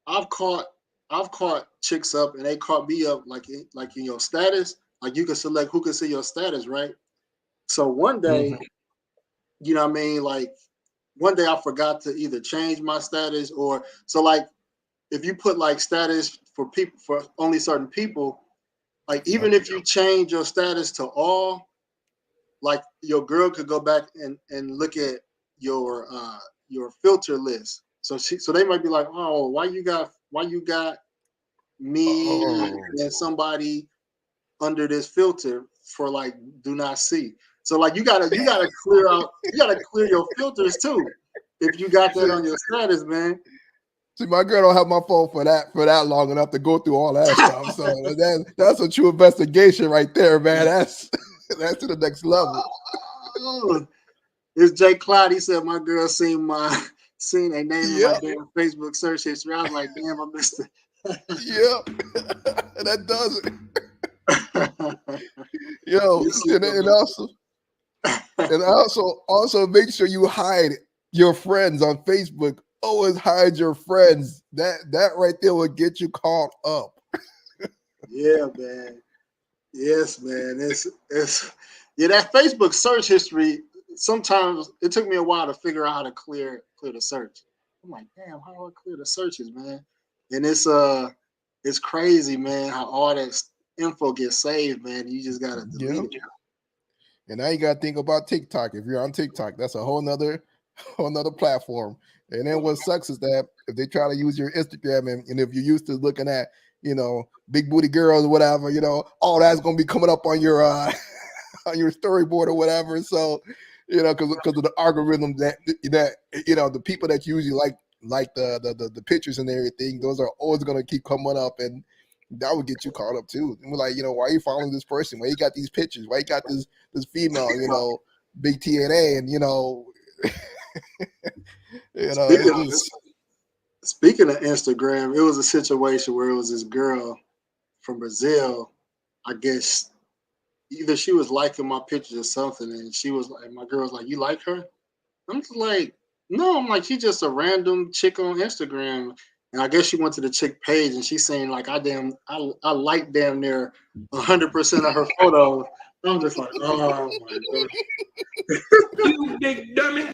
I've caught chicks up, and they caught me up like in your status. Like you can select who can see your status, right? So one day, you know what I mean, like one day I forgot to either change my status or so like if you put like status for people for only certain people, like even if you change your status to all, like your girl could go back and look at your filter list. So they might be like, oh, why you got me and somebody under this filter for like do not see. So like you gotta clear your filters too if you got that on your status, man. See, my girl don't have my phone for that long enough to go through all that stuff. So that's a true investigation right there, man. That's to the next level. It's Jay Cloud. He said my girl seen a name in my damn Facebook search history. I was like, damn, I missed it. That does it. Yo, and also make sure you hide your friends on Facebook. Always hide your friends. That right there will get you caught up. Yeah, man. Yes, man. It's that Facebook search history. Sometimes it took me a while to figure out how to clear the search. I'm like, damn, how do I clear the searches, man? And it's crazy, man, how all that info gets saved, man. You just gotta delete it. And now you gotta think about TikTok. If you're on TikTok, that's a whole nother platform. And then what sucks is that if they try to use your Instagram and if you're used to looking at, big booty girls or whatever, all that's gonna be coming up on your on your storyboard or whatever. So, because of the algorithm that the people that usually like the pictures and everything, those are always gonna keep coming up, and that would get you caught up too. And we're like, why are you following this person? Why you got these pictures? Why you got this female, big TNA, and Speaking of Instagram, it was a situation where it was this girl from Brazil. I guess either she was liking my pictures or something, and she was like, my girl was like, "You like her?" I'm just like, "No." I'm like, "She's just a random chick on Instagram." And I guess she went to the chick page, and she's saying like, I like damn near 100% of her photos." I'm just like, oh my god. You big dummy.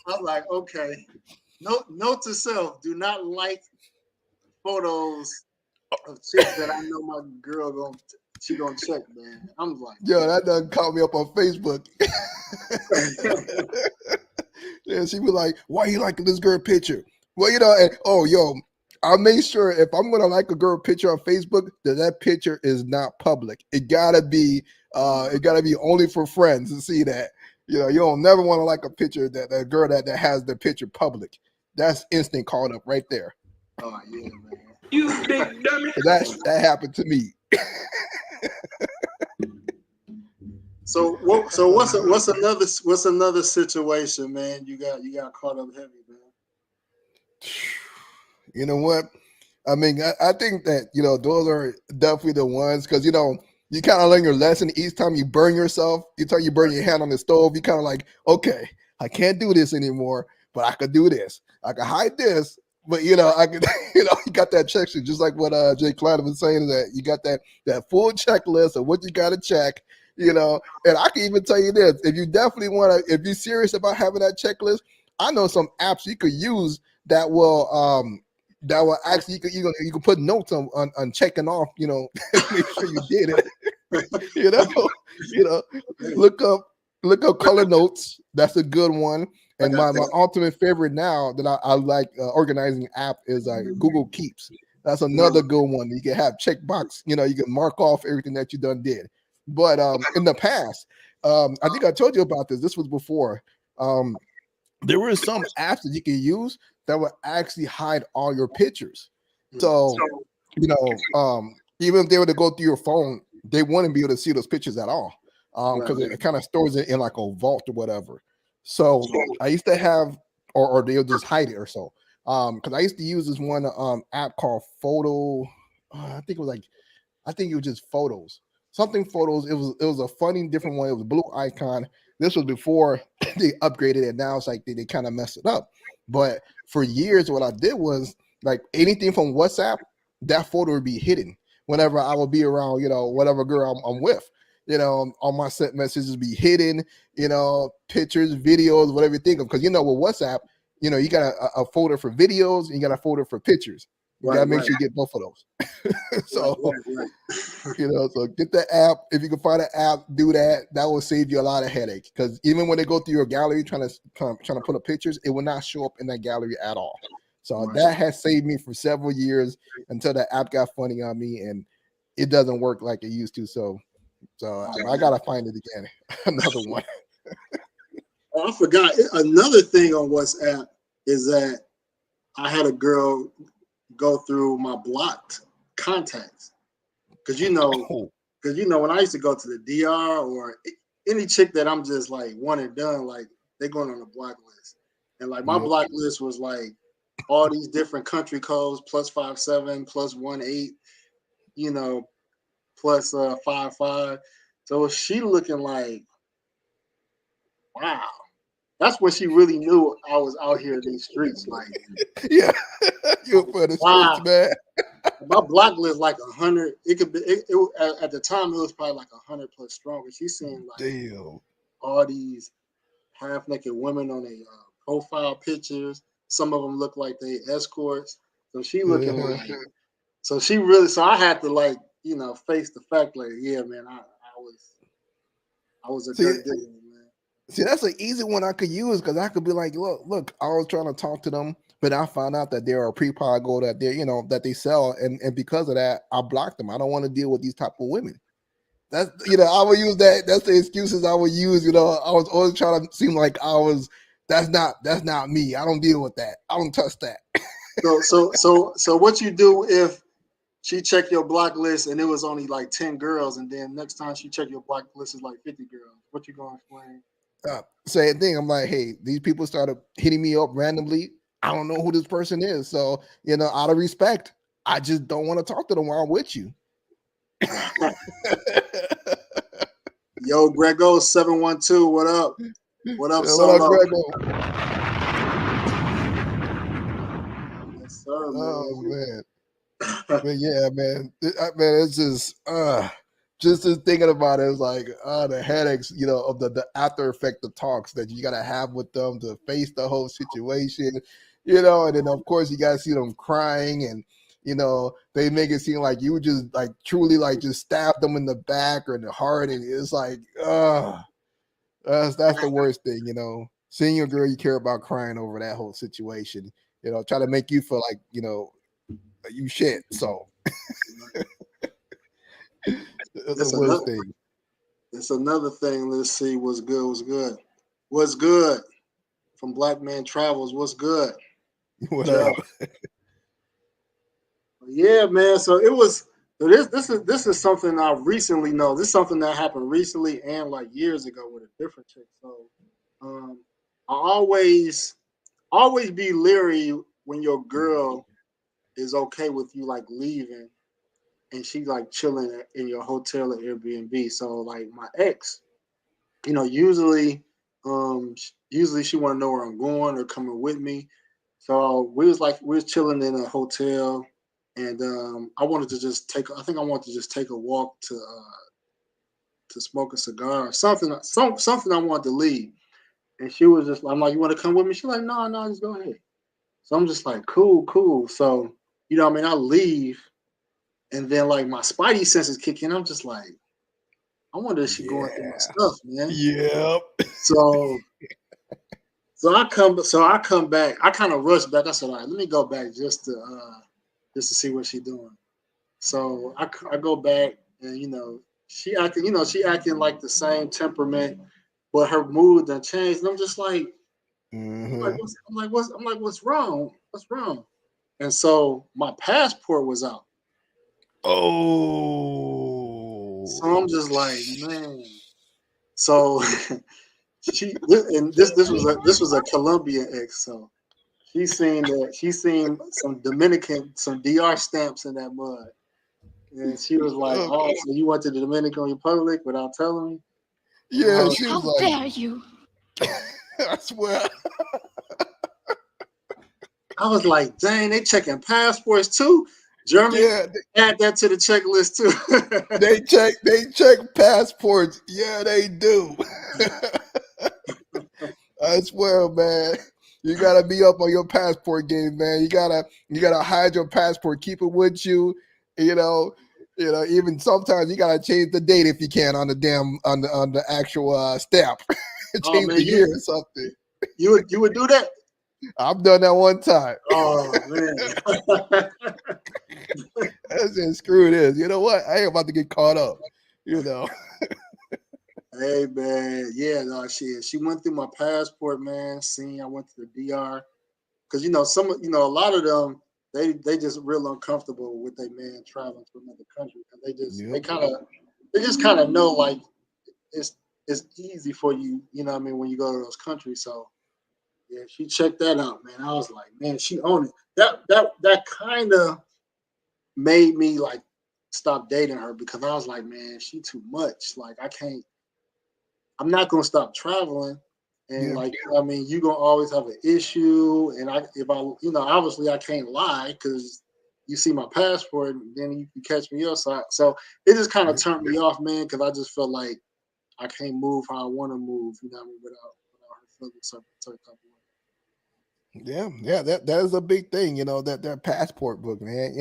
I'm like, okay. Note to self: do not like photos of chicks that I know my girl gonna check, man. I'm like, yo, that doesn't call me up on Facebook. Yeah, she was like, "Why you liking this girl picture?" Well, I'll make sure if I'm gonna like a girl picture on Facebook, that picture is not public. It gotta be only for friends to see that. You don't never want to like a picture that girl that has the picture public. That's instant caught up right there. Oh yeah, man. You big dummy. That happened to me. So what's another situation, man? You got caught up heavy, man. You know what? I mean, I think that those are definitely the ones because you kind of learn your lesson each time you burn yourself. Each time you burn your hand on the stove, you kind of like, okay, I can't do this anymore, but I could do this. I could hide this, but I could, you got that checklist, just like what Jay Clyde was saying, that you got that full checklist of what you got to check. And I can even tell you this: if you definitely if you're serious about having that checklist, I know some apps you could use that will actually you can put notes on checking off, make sure you did it. Look up color notes. That's a good one. And got my that. ultimate favorite now that I like organizing app is Google Keeps. That's another good one. You can have checkbox. You can mark off everything that you done did. But in the past, I think I told you about this. This was before. There were some apps that you can use that would actually hide all your pictures. So, even if they were to go through your phone, they wouldn't be able to see those pictures at all. Because it kind of stores it in like a vault or whatever. So I used to have, or they'll just hide it or so. Because I used to use this one app called Photo. I think it was just Photos. Something Photos. It was a funny different one. It was a blue icon. This was before they upgraded it. Now it's like they kind of messed it up. But for years, what I did was like anything from WhatsApp, that photo would be hidden whenever I would be around, whatever girl I'm with. All my sent messages be hidden, pictures, videos, whatever you think of. Because with WhatsApp, you got a folder for videos and you got a folder for pictures. You gotta make sure you get both of those. So, so get the app. If you can find an app, do that. That will save you a lot of headache. Because even when they go through your gallery trying to put up pictures, it will not show up in that gallery at all. So that has saved me for several years until that app got funny on me, and it doesn't work like it used to. So I gotta find it again. Another one. I forgot another thing on WhatsApp is that I had a girl go through my blocked contacts because when I used to go to the DR or any chick that I'm just like one and done, like they're going on the block list, and like my block list was like all these different country codes +57 +18, plus 55. So she looking like, wow. That's when she really knew I was out here in these streets. Like, yeah, you're for the streets, man. My block list like 100. It could be. At the time it was probably like 100 plus strong. And she's seeing like all these half naked women on their profile pictures. Some of them look like they escorts. So she looking like. So she really. So I had to like face the fact like, yeah, man, I was a dirt digger, man. See, that's an easy one I could use because I could be like, look, I was trying to talk to them, but I found out that they're a pre-pago that they, that they sell, and because of that, I blocked them. I don't want to deal with these type of women. That's I would use that. That's the excuses I would use. I was always trying to seem like I was. That's not me. I don't deal with that. I don't touch that. So what you do if she checked your block list and it was only like 10 girls, and then next time she checked your block list is like 50 girls? What you gonna explain? Same thing. I'm like, hey, these people started hitting me up randomly. I don't know who this person is. So, out of respect, I just don't want to talk to them while I'm with you. Yo, Grego 712, what up? What up, Solo? What up, Grego? Yes, sir, man. Oh, man. But yeah, man, it's just thinking about it is like the headaches, of the after effect of talks that you gotta have with them to face the whole situation, and then of course you gotta see them crying, and they make it seem like you just like truly like just stabbed them in the back or in the heart, and it's like that's the worst thing, seeing your girl you care about crying over that whole situation, try to make you feel like you shit. So that's the worst thing. It's another thing. Let's see what's good. What's good from Black Man Travels? What's good? What up? Yeah, man. So it was. So this is something I recently know. This is something that happened recently and like years ago with a different chick. So I always be leery when your girl is okay with you like leaving and she like chilling in your hotel or Airbnb. So like my ex, usually she want to know where I'm going or coming with me. So we was chilling in a hotel, and I wanted to just take a walk to smoke a cigar or something I wanted to leave. And she was just, I'm like, you want to come with me? She's like, no, just go ahead. So I'm just like, cool. So, I leave, and then like my spidey senses kick in. I'm just like, I wonder if she's going through my stuff, man. Yep. So So I come back. I kind of rushed back. I said, all right, let me go back just to see what she's doing. So I go back, and she acting like the same temperament, but her mood done changed. And I'm just like, Mm-hmm. what's wrong? What's wrong? And so my passport was out. Oh. So I'm just like, man. So this was a Colombian ex. So she's seen some some DR stamps in that mud. And she was like, oh, so you went to the Dominican Republic without telling me? Yeah, she How was like, dare you? I swear. I was like, dang, they checking passports too. Germany, Yeah, add that to the checklist too. they check passports. Yeah, they do. I swear, man. You gotta be up on your passport game, man. You gotta hide your passport, keep it with you. You know, even sometimes you gotta change the date if you can on the damn on the actual stamp. Oh Change man, the year or something. you would do that? I've done that one time. Oh man. I said, screw this. You know what? I ain't about to get caught up. You know. Hey man, yeah, no, she went through my passport, man. Seeing I went to the DR because a lot of them they just real uncomfortable with their man traveling to another country because they just kind of know like it's easy for you, you know what I mean, when you go to those countries. So yeah, she checked that out, man. I was like, man, she owned it. That kind of made me like stop dating her because I was like, man, she too much. Like I'm not gonna stop traveling. And Yeah. like I mean, you're gonna always have an issue. And obviously I can't lie because you see my passport and then you can catch me up. So it just kind of turned me off, man, because I just felt like I can't move how I want to move, you know what I mean, without her feeling certain type of way. Yeah, that is a big thing, that passport book, man.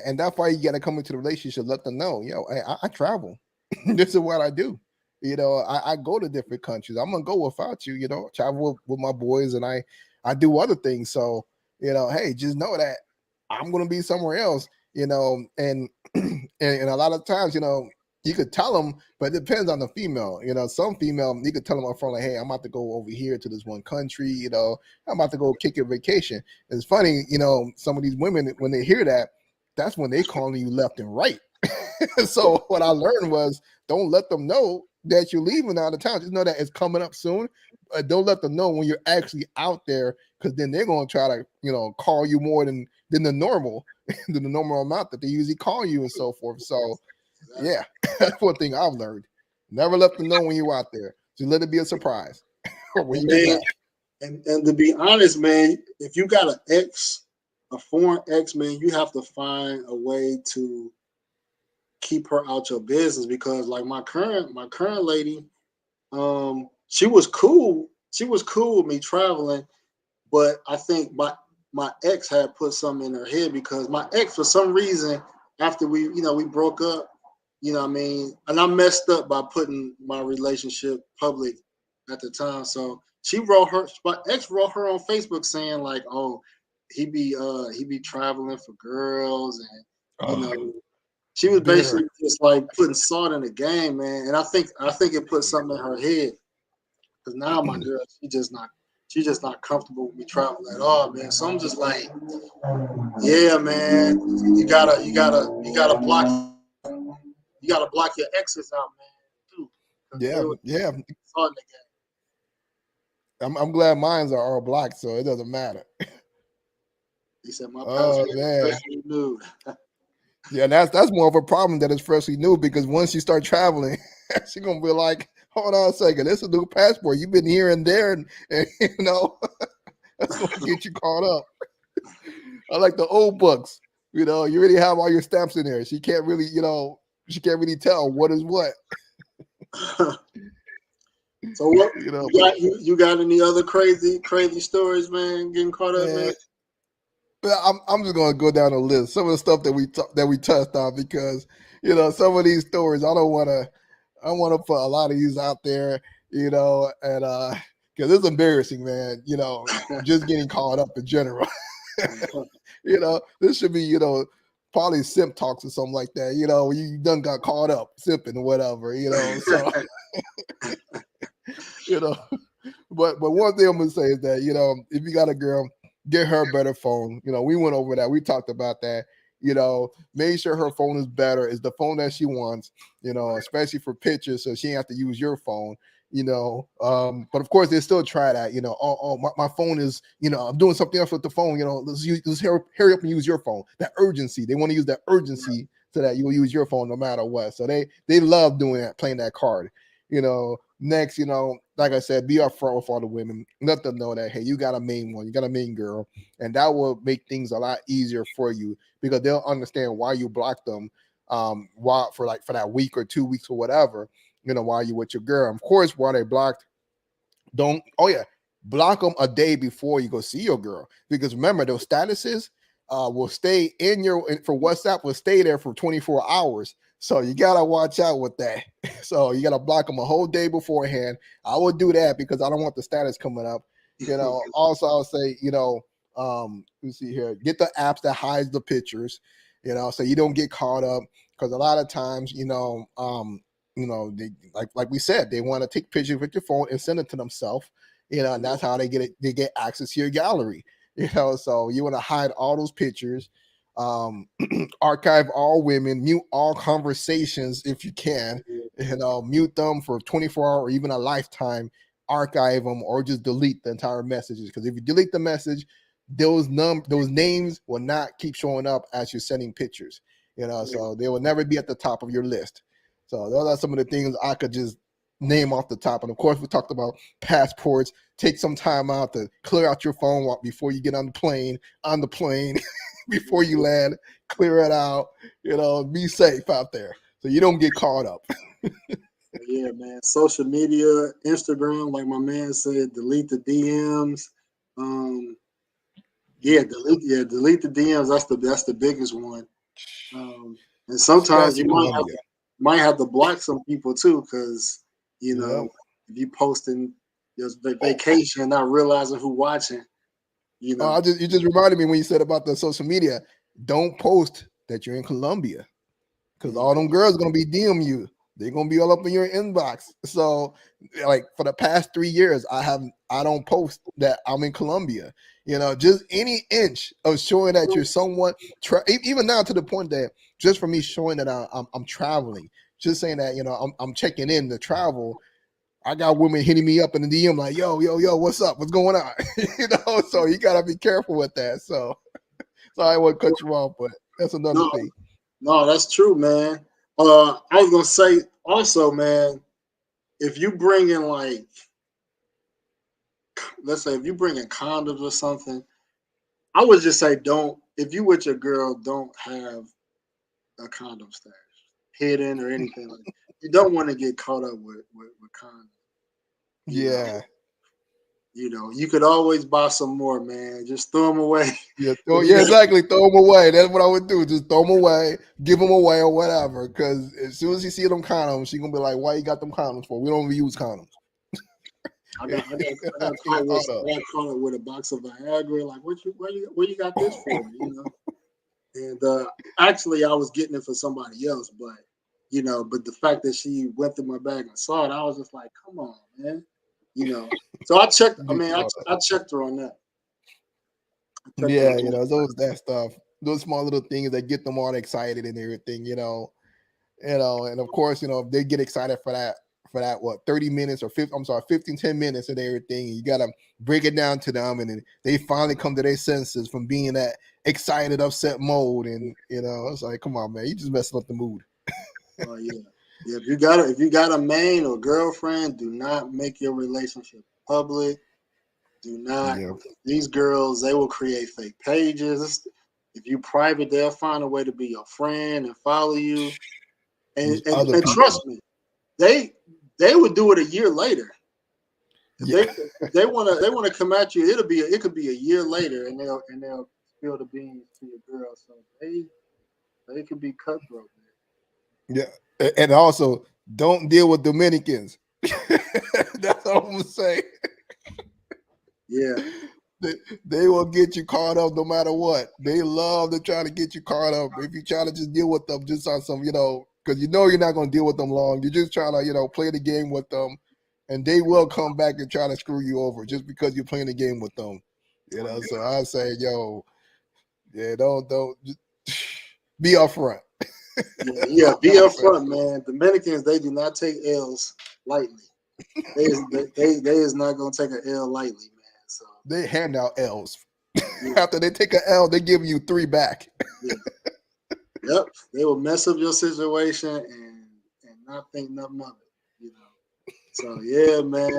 And that's why you got to come into the relationship, let them know, hey, I travel. This is what I do. I go to different countries. I'm gonna go without you, travel with my boys, and I do other things. So, hey, just know that I'm gonna be somewhere else, and and a lot of times, you could tell them, but it depends on the female. Some female, you could tell them up front, like, hey, I'm about to go over here to this one country, I'm about to go kick a vacation. It's funny, some of these women, when they hear that, that's when they calling you left and right. So what I learned was, don't let them know that you're leaving out of town. Just know that it's coming up soon. Don't let them know when you're actually out there, because then they're going to try to, call you more than the normal, than the normal amount that they usually call you and so forth. So, yeah, that's one thing I've learned. Never let them know when you're out there. Just let it be a surprise when you get back. And to be honest, man, if you got a foreign ex, man, you have to find a way to keep her out your business, because like my current lady, she was cool. She was cool with me traveling, but I think my ex had put something in her head, because my ex, for some reason, after we broke up, you know what I mean, and I messed up by putting my relationship public at the time. So my ex wrote her on Facebook saying like, oh, he be traveling for girls, and she was basically just like putting salt in the game, man. And I think it put something in her head, because now my girl, she's just not comfortable with me traveling at all, man. So I'm just like, yeah, man, you gotta block your exes out, man, too. Yeah. Salt in the game. I'm glad mines are all blocked, so it doesn't matter. He said my Oh, passport man. is freshly renewed. Yeah, that's more of a problem that it's freshly new, because once you start traveling, she's gonna be like, hold on a second, this is a new passport. You've been here and there, and that's gonna get you caught up. I like the old books. You already have all your stamps in there. She can't really, tell what is what. So what you got any other crazy stories, man, getting caught up, man? I'm just gonna go down the list. Some of the stuff that we touched on, because some of these stories I want to put a lot of these out there, and because it's embarrassing, man. You know, just getting caught up in general. You know, this should be, you know, probably simp talks or something like that. You know, you done got caught up simping or whatever. You know, so you know. But one thing I'm gonna say is that, you know, if you got a girl, get her a better phone. You know, we went over that. We talked about that. You know, make sure her phone is better. Is the phone that she wants. You know, especially for pictures, so she ain't have to use your phone. You know, but of course they still try that. You know, my phone is. You know, I'm doing something else with the phone. You know, let's hurry up and use your phone. That urgency. They want to use that urgency so that you will use your phone no matter what. So they love doing that, playing that card. You know, next, you know, like I said, be upfront with all the women. Let them know that, hey, you got a main one, you got a main girl, and that will make things a lot easier for you because they'll understand why you blocked them, why for that week or 2 weeks or whatever, you know, while you with your girl. Of course, while they blocked, block them a day before you go see your girl because remember those statuses will stay for WhatsApp will stay there for 24 hours. So you gotta watch out with that. So you gotta block them a whole day beforehand. I would do that because I don't want the status coming up. You know. Also, I'll say, you know, let's see here. Get the apps that hides the pictures. You know, so you don't get caught up because a lot of times, you know, they, like we said, they want to take pictures with your phone and send it to themselves. You know, and that's how they get it. They get access to your gallery. You know, so you want to hide all those pictures. Archive all women, mute all conversations if you can, you know, mute them for 24 hours or even a lifetime, archive them or just delete the entire messages because if you delete the message, those names will not keep showing up as you're sending pictures, you know, so they will never be at the top of your list. So those are some of the things I could just name off the top. And of course we talked about passports. Take some time out to clear out your phone before you get on the plane before you land, clear it out, you know, be safe out there so you don't get caught up. Yeah, man. Social media, Instagram, like my man said, delete the DMs. Delete the DMs. That's the biggest one. And sometimes Especially you might have to block some people too, because you know, Yep. if you posting your vacation, not realizing who watching, you know. You just reminded me when you said about the social media. Don't post that you're in Colombia because all them girls are gonna be DM you. They're gonna be all up in your inbox. So, like for the past 3 years, I don't post that I'm in Colombia. You know, just any inch of showing that you're somewhat, even now to the point that just for me showing that I'm traveling, just saying that, you know, I'm checking in to travel. I got women hitting me up in the DM like, yo, what's up? What's going on? You know, so you gotta be careful with that. So I won't cut you off, but that's another thing. No, that's true, man. I was gonna say also, man, if you bring in like, let's say if you bring in condoms or something, I would just say if you with your girl, don't have a condom stash hidden or anything like that. You don't want to get caught up with condoms. Yeah. You know, you could always buy some more, man. Just throw them away. Yeah, exactly. Throw them away. That's what I would do. Just throw them away, give them away, or whatever. Because as soon as you see them condoms, she's gonna be like, "Why you got them condoms for? We don't even use condoms." I got caught with a box of Viagra. Like, where you got this for? You know. And actually, I was getting it for somebody else, but but the fact that she went through my bag and saw it, I was just like, "Come on, man." You know. So I checked. I mean, I checked her on that. Yeah, you know, that stuff, those small little things that get them all excited and everything, you know, and of course, you know, if they get excited for that, what 30 minutes or 15, 10 minutes and everything, you gotta break it down to them, and then they finally come to their senses from being that excited, upset mode, and you know, it's like, come on, man, you just messing up the mood. Oh yeah. Yeah, if you got a main or girlfriend, do not make your relationship public. Do not. Yeah. These girls, they will create fake pages. If you private, they'll find a way to be your friend and follow you. And trust me, they would do it a year later. If they wanna come at you, it could be a year later, and they'll spill the beans to your girl. So they could be cutthroat. Yeah, and also don't deal with Dominicans. That's all I'm gonna say. Yeah. They will get you caught up no matter what. They love to try to get you caught up. If you try to just deal with them just on some, because you're not going to deal with them long. You're just trying to, play the game with them, and they will come back and try to screw you over just because you're playing the game with them. So I say, don't just be upfront. Yeah, be upfront, man. Dominicans, they do not take L's lightly. They is not gonna take an L lightly, man. So they hand out L's. After they take an L, they give you 3 back. Yeah. Yep, they will mess up your situation and not think nothing of it. So yeah, man,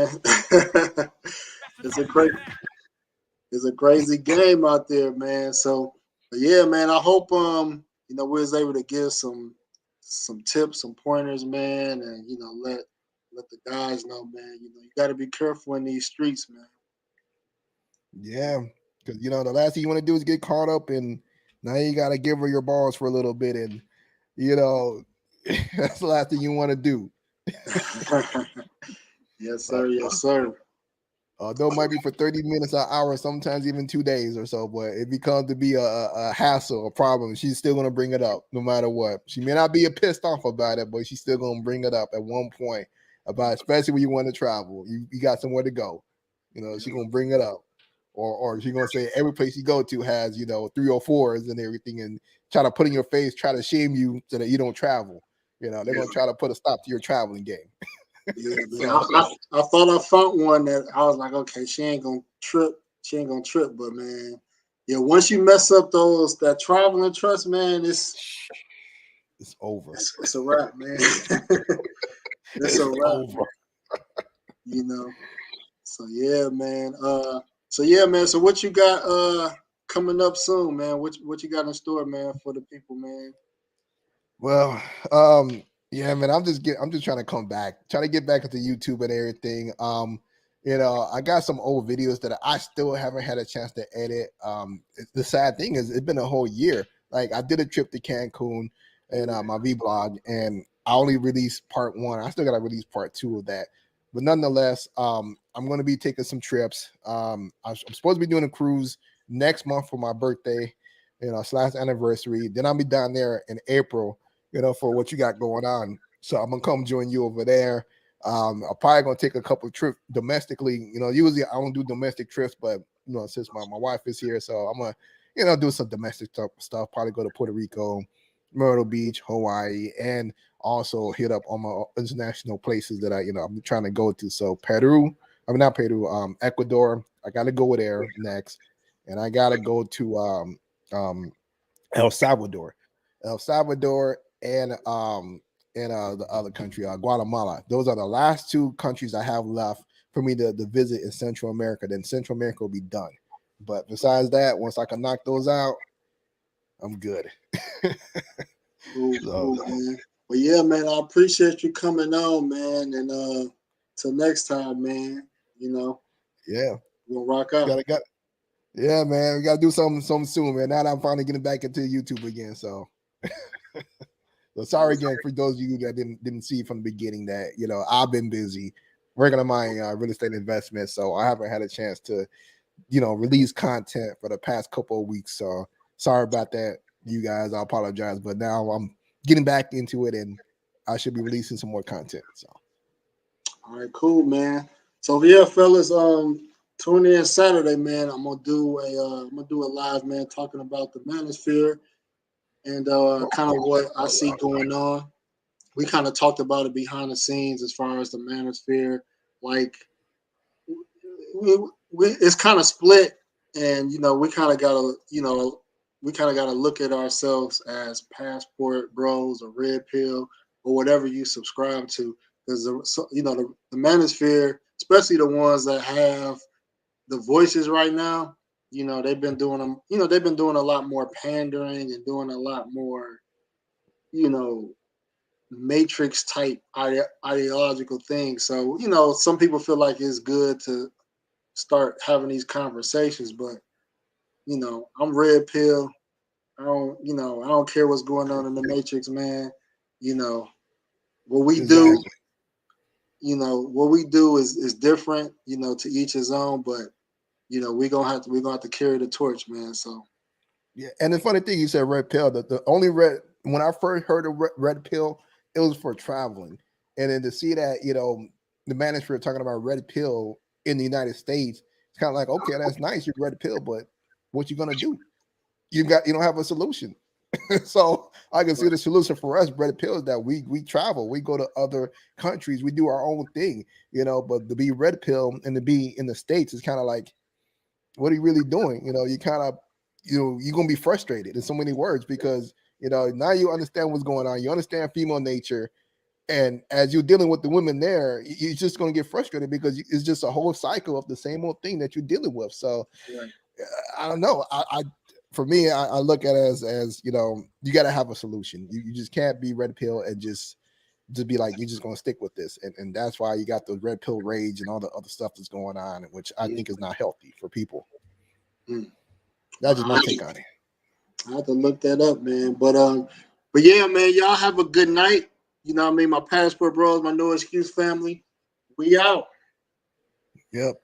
it's a crazy game out there, man. So but yeah, man, I hope we was able to give some tips, some pointers, man, and let the guys know, man. You got to be careful in these streets, man. Yeah, because the last thing you want to do is get caught up, and now you got to give her your balls for a little bit, and that's the last thing you want to do. Yes, sir. Yes, sir. Though it might be for 30 minutes, an hour, sometimes even 2 days or so, but it becomes to be a hassle, a problem. She's still going to bring it up no matter what. She may not be pissed off about it, but she's still going to bring it up at one point about, especially when you want to travel. You got somewhere to go. She's going to bring it up. Or she's going to say every place you go to has, 304s and everything, and try to put in your face, try to shame you so that you don't travel. They're going to try to put a stop to your traveling game. Yeah, I thought I found one that I was like, okay, she ain't gonna trip, but man, once you mess up that traveling trust, man, it's over. It's a wrap, man. It's a wrap. Over. So yeah, man. So what you got coming up soon, man? What you got in store, man, for the people, man? Well, yeah, man, I'm just trying to come back, trying to get back into YouTube and everything. I got some old videos that I still haven't had a chance to edit. The sad thing is, it's been a whole year. Like, I did a trip to Cancun and my vlog, and I only released part 1. I still got to release part 2 of that. But nonetheless, I'm going to be taking some trips. I'm supposed to be doing a cruise next month for my birthday, / anniversary. Then I'll be down there in April, for what you got going on. So I'm gonna come join you over there. I'm probably gonna take a couple of trips domestically. Usually I don't do domestic trips, but since my wife is here, so I'm gonna, do some domestic stuff. Probably go to Puerto Rico, Myrtle Beach, Hawaii, and also hit up on my international places that I'm trying to go to. So not Peru, Ecuador. I gotta go there next, and I gotta go to El Salvador. And the other country, Guatemala. Those are the last 2 countries I have left for me to visit in Central America. Then Central America will be done. But besides that, once I can knock those out, I'm good. Cool, man. Well, yeah, man, I appreciate you coming on, man. And till next time, man. Yeah, we'll rock out. Yeah, man, we gotta do something soon, man. Now that I'm finally getting back into YouTube again, so. So sorry again for those of you that didn't see from the beginning that I've been busy working on my real estate investment, so I haven't had a chance to release content for the past couple of weeks. So sorry about that, you guys. I apologize, but now I'm getting back into it, and I should be releasing some more content. So all right, cool, man. So yeah, fellas, tune in Saturday, man. I'm gonna do a live, man, talking about the manosphere and kind of what I see going on. We kind of talked about it behind the scenes as far as the manosphere. Like, it's kind of split, and we kind of gotta look at ourselves as passport bros or red pill or whatever you subscribe to, because the manosphere, especially the ones that have the voices right now, they've been doing a lot more pandering and doing a lot more, matrix type ideological things. So, some people feel like it's good to start having these conversations, but I'm red pill. I don't care what's going on in the matrix, man. What we do, what we do is different, to each his own, but you know, we're gonna have to carry the torch, man. So Yeah, and the funny thing you said red pill. The only red when I first heard of red pill, it was for traveling, and then to see that the manager talking about red pill in the United States, it's kind of like, okay, that's nice, you red pill, but what you gonna do? You don't have a solution. So I can see the solution for us, red pill, is that we travel, we go to other countries, we do our own thing, But to be red pill and to be in the States is kind of like, what are you really doing? You kind of you're gonna be frustrated in so many words because now you understand what's going on, you understand female nature, and as you're dealing with the women there, you're just gonna get frustrated because it's just a whole cycle of the same old thing that you're dealing with. So I don't know. I for me, I look at it as you got to have a solution. You just can't be red pill and just be like you're just gonna stick with this, and that's why you got the red pill rage and all the other stuff that's going on, which I think is not healthy for people. That's just my take on it. I have to look that up, man. But yeah, man, y'all have a good night. You know what I mean? My Passport Bros, my No Excuse family. We out. Yep.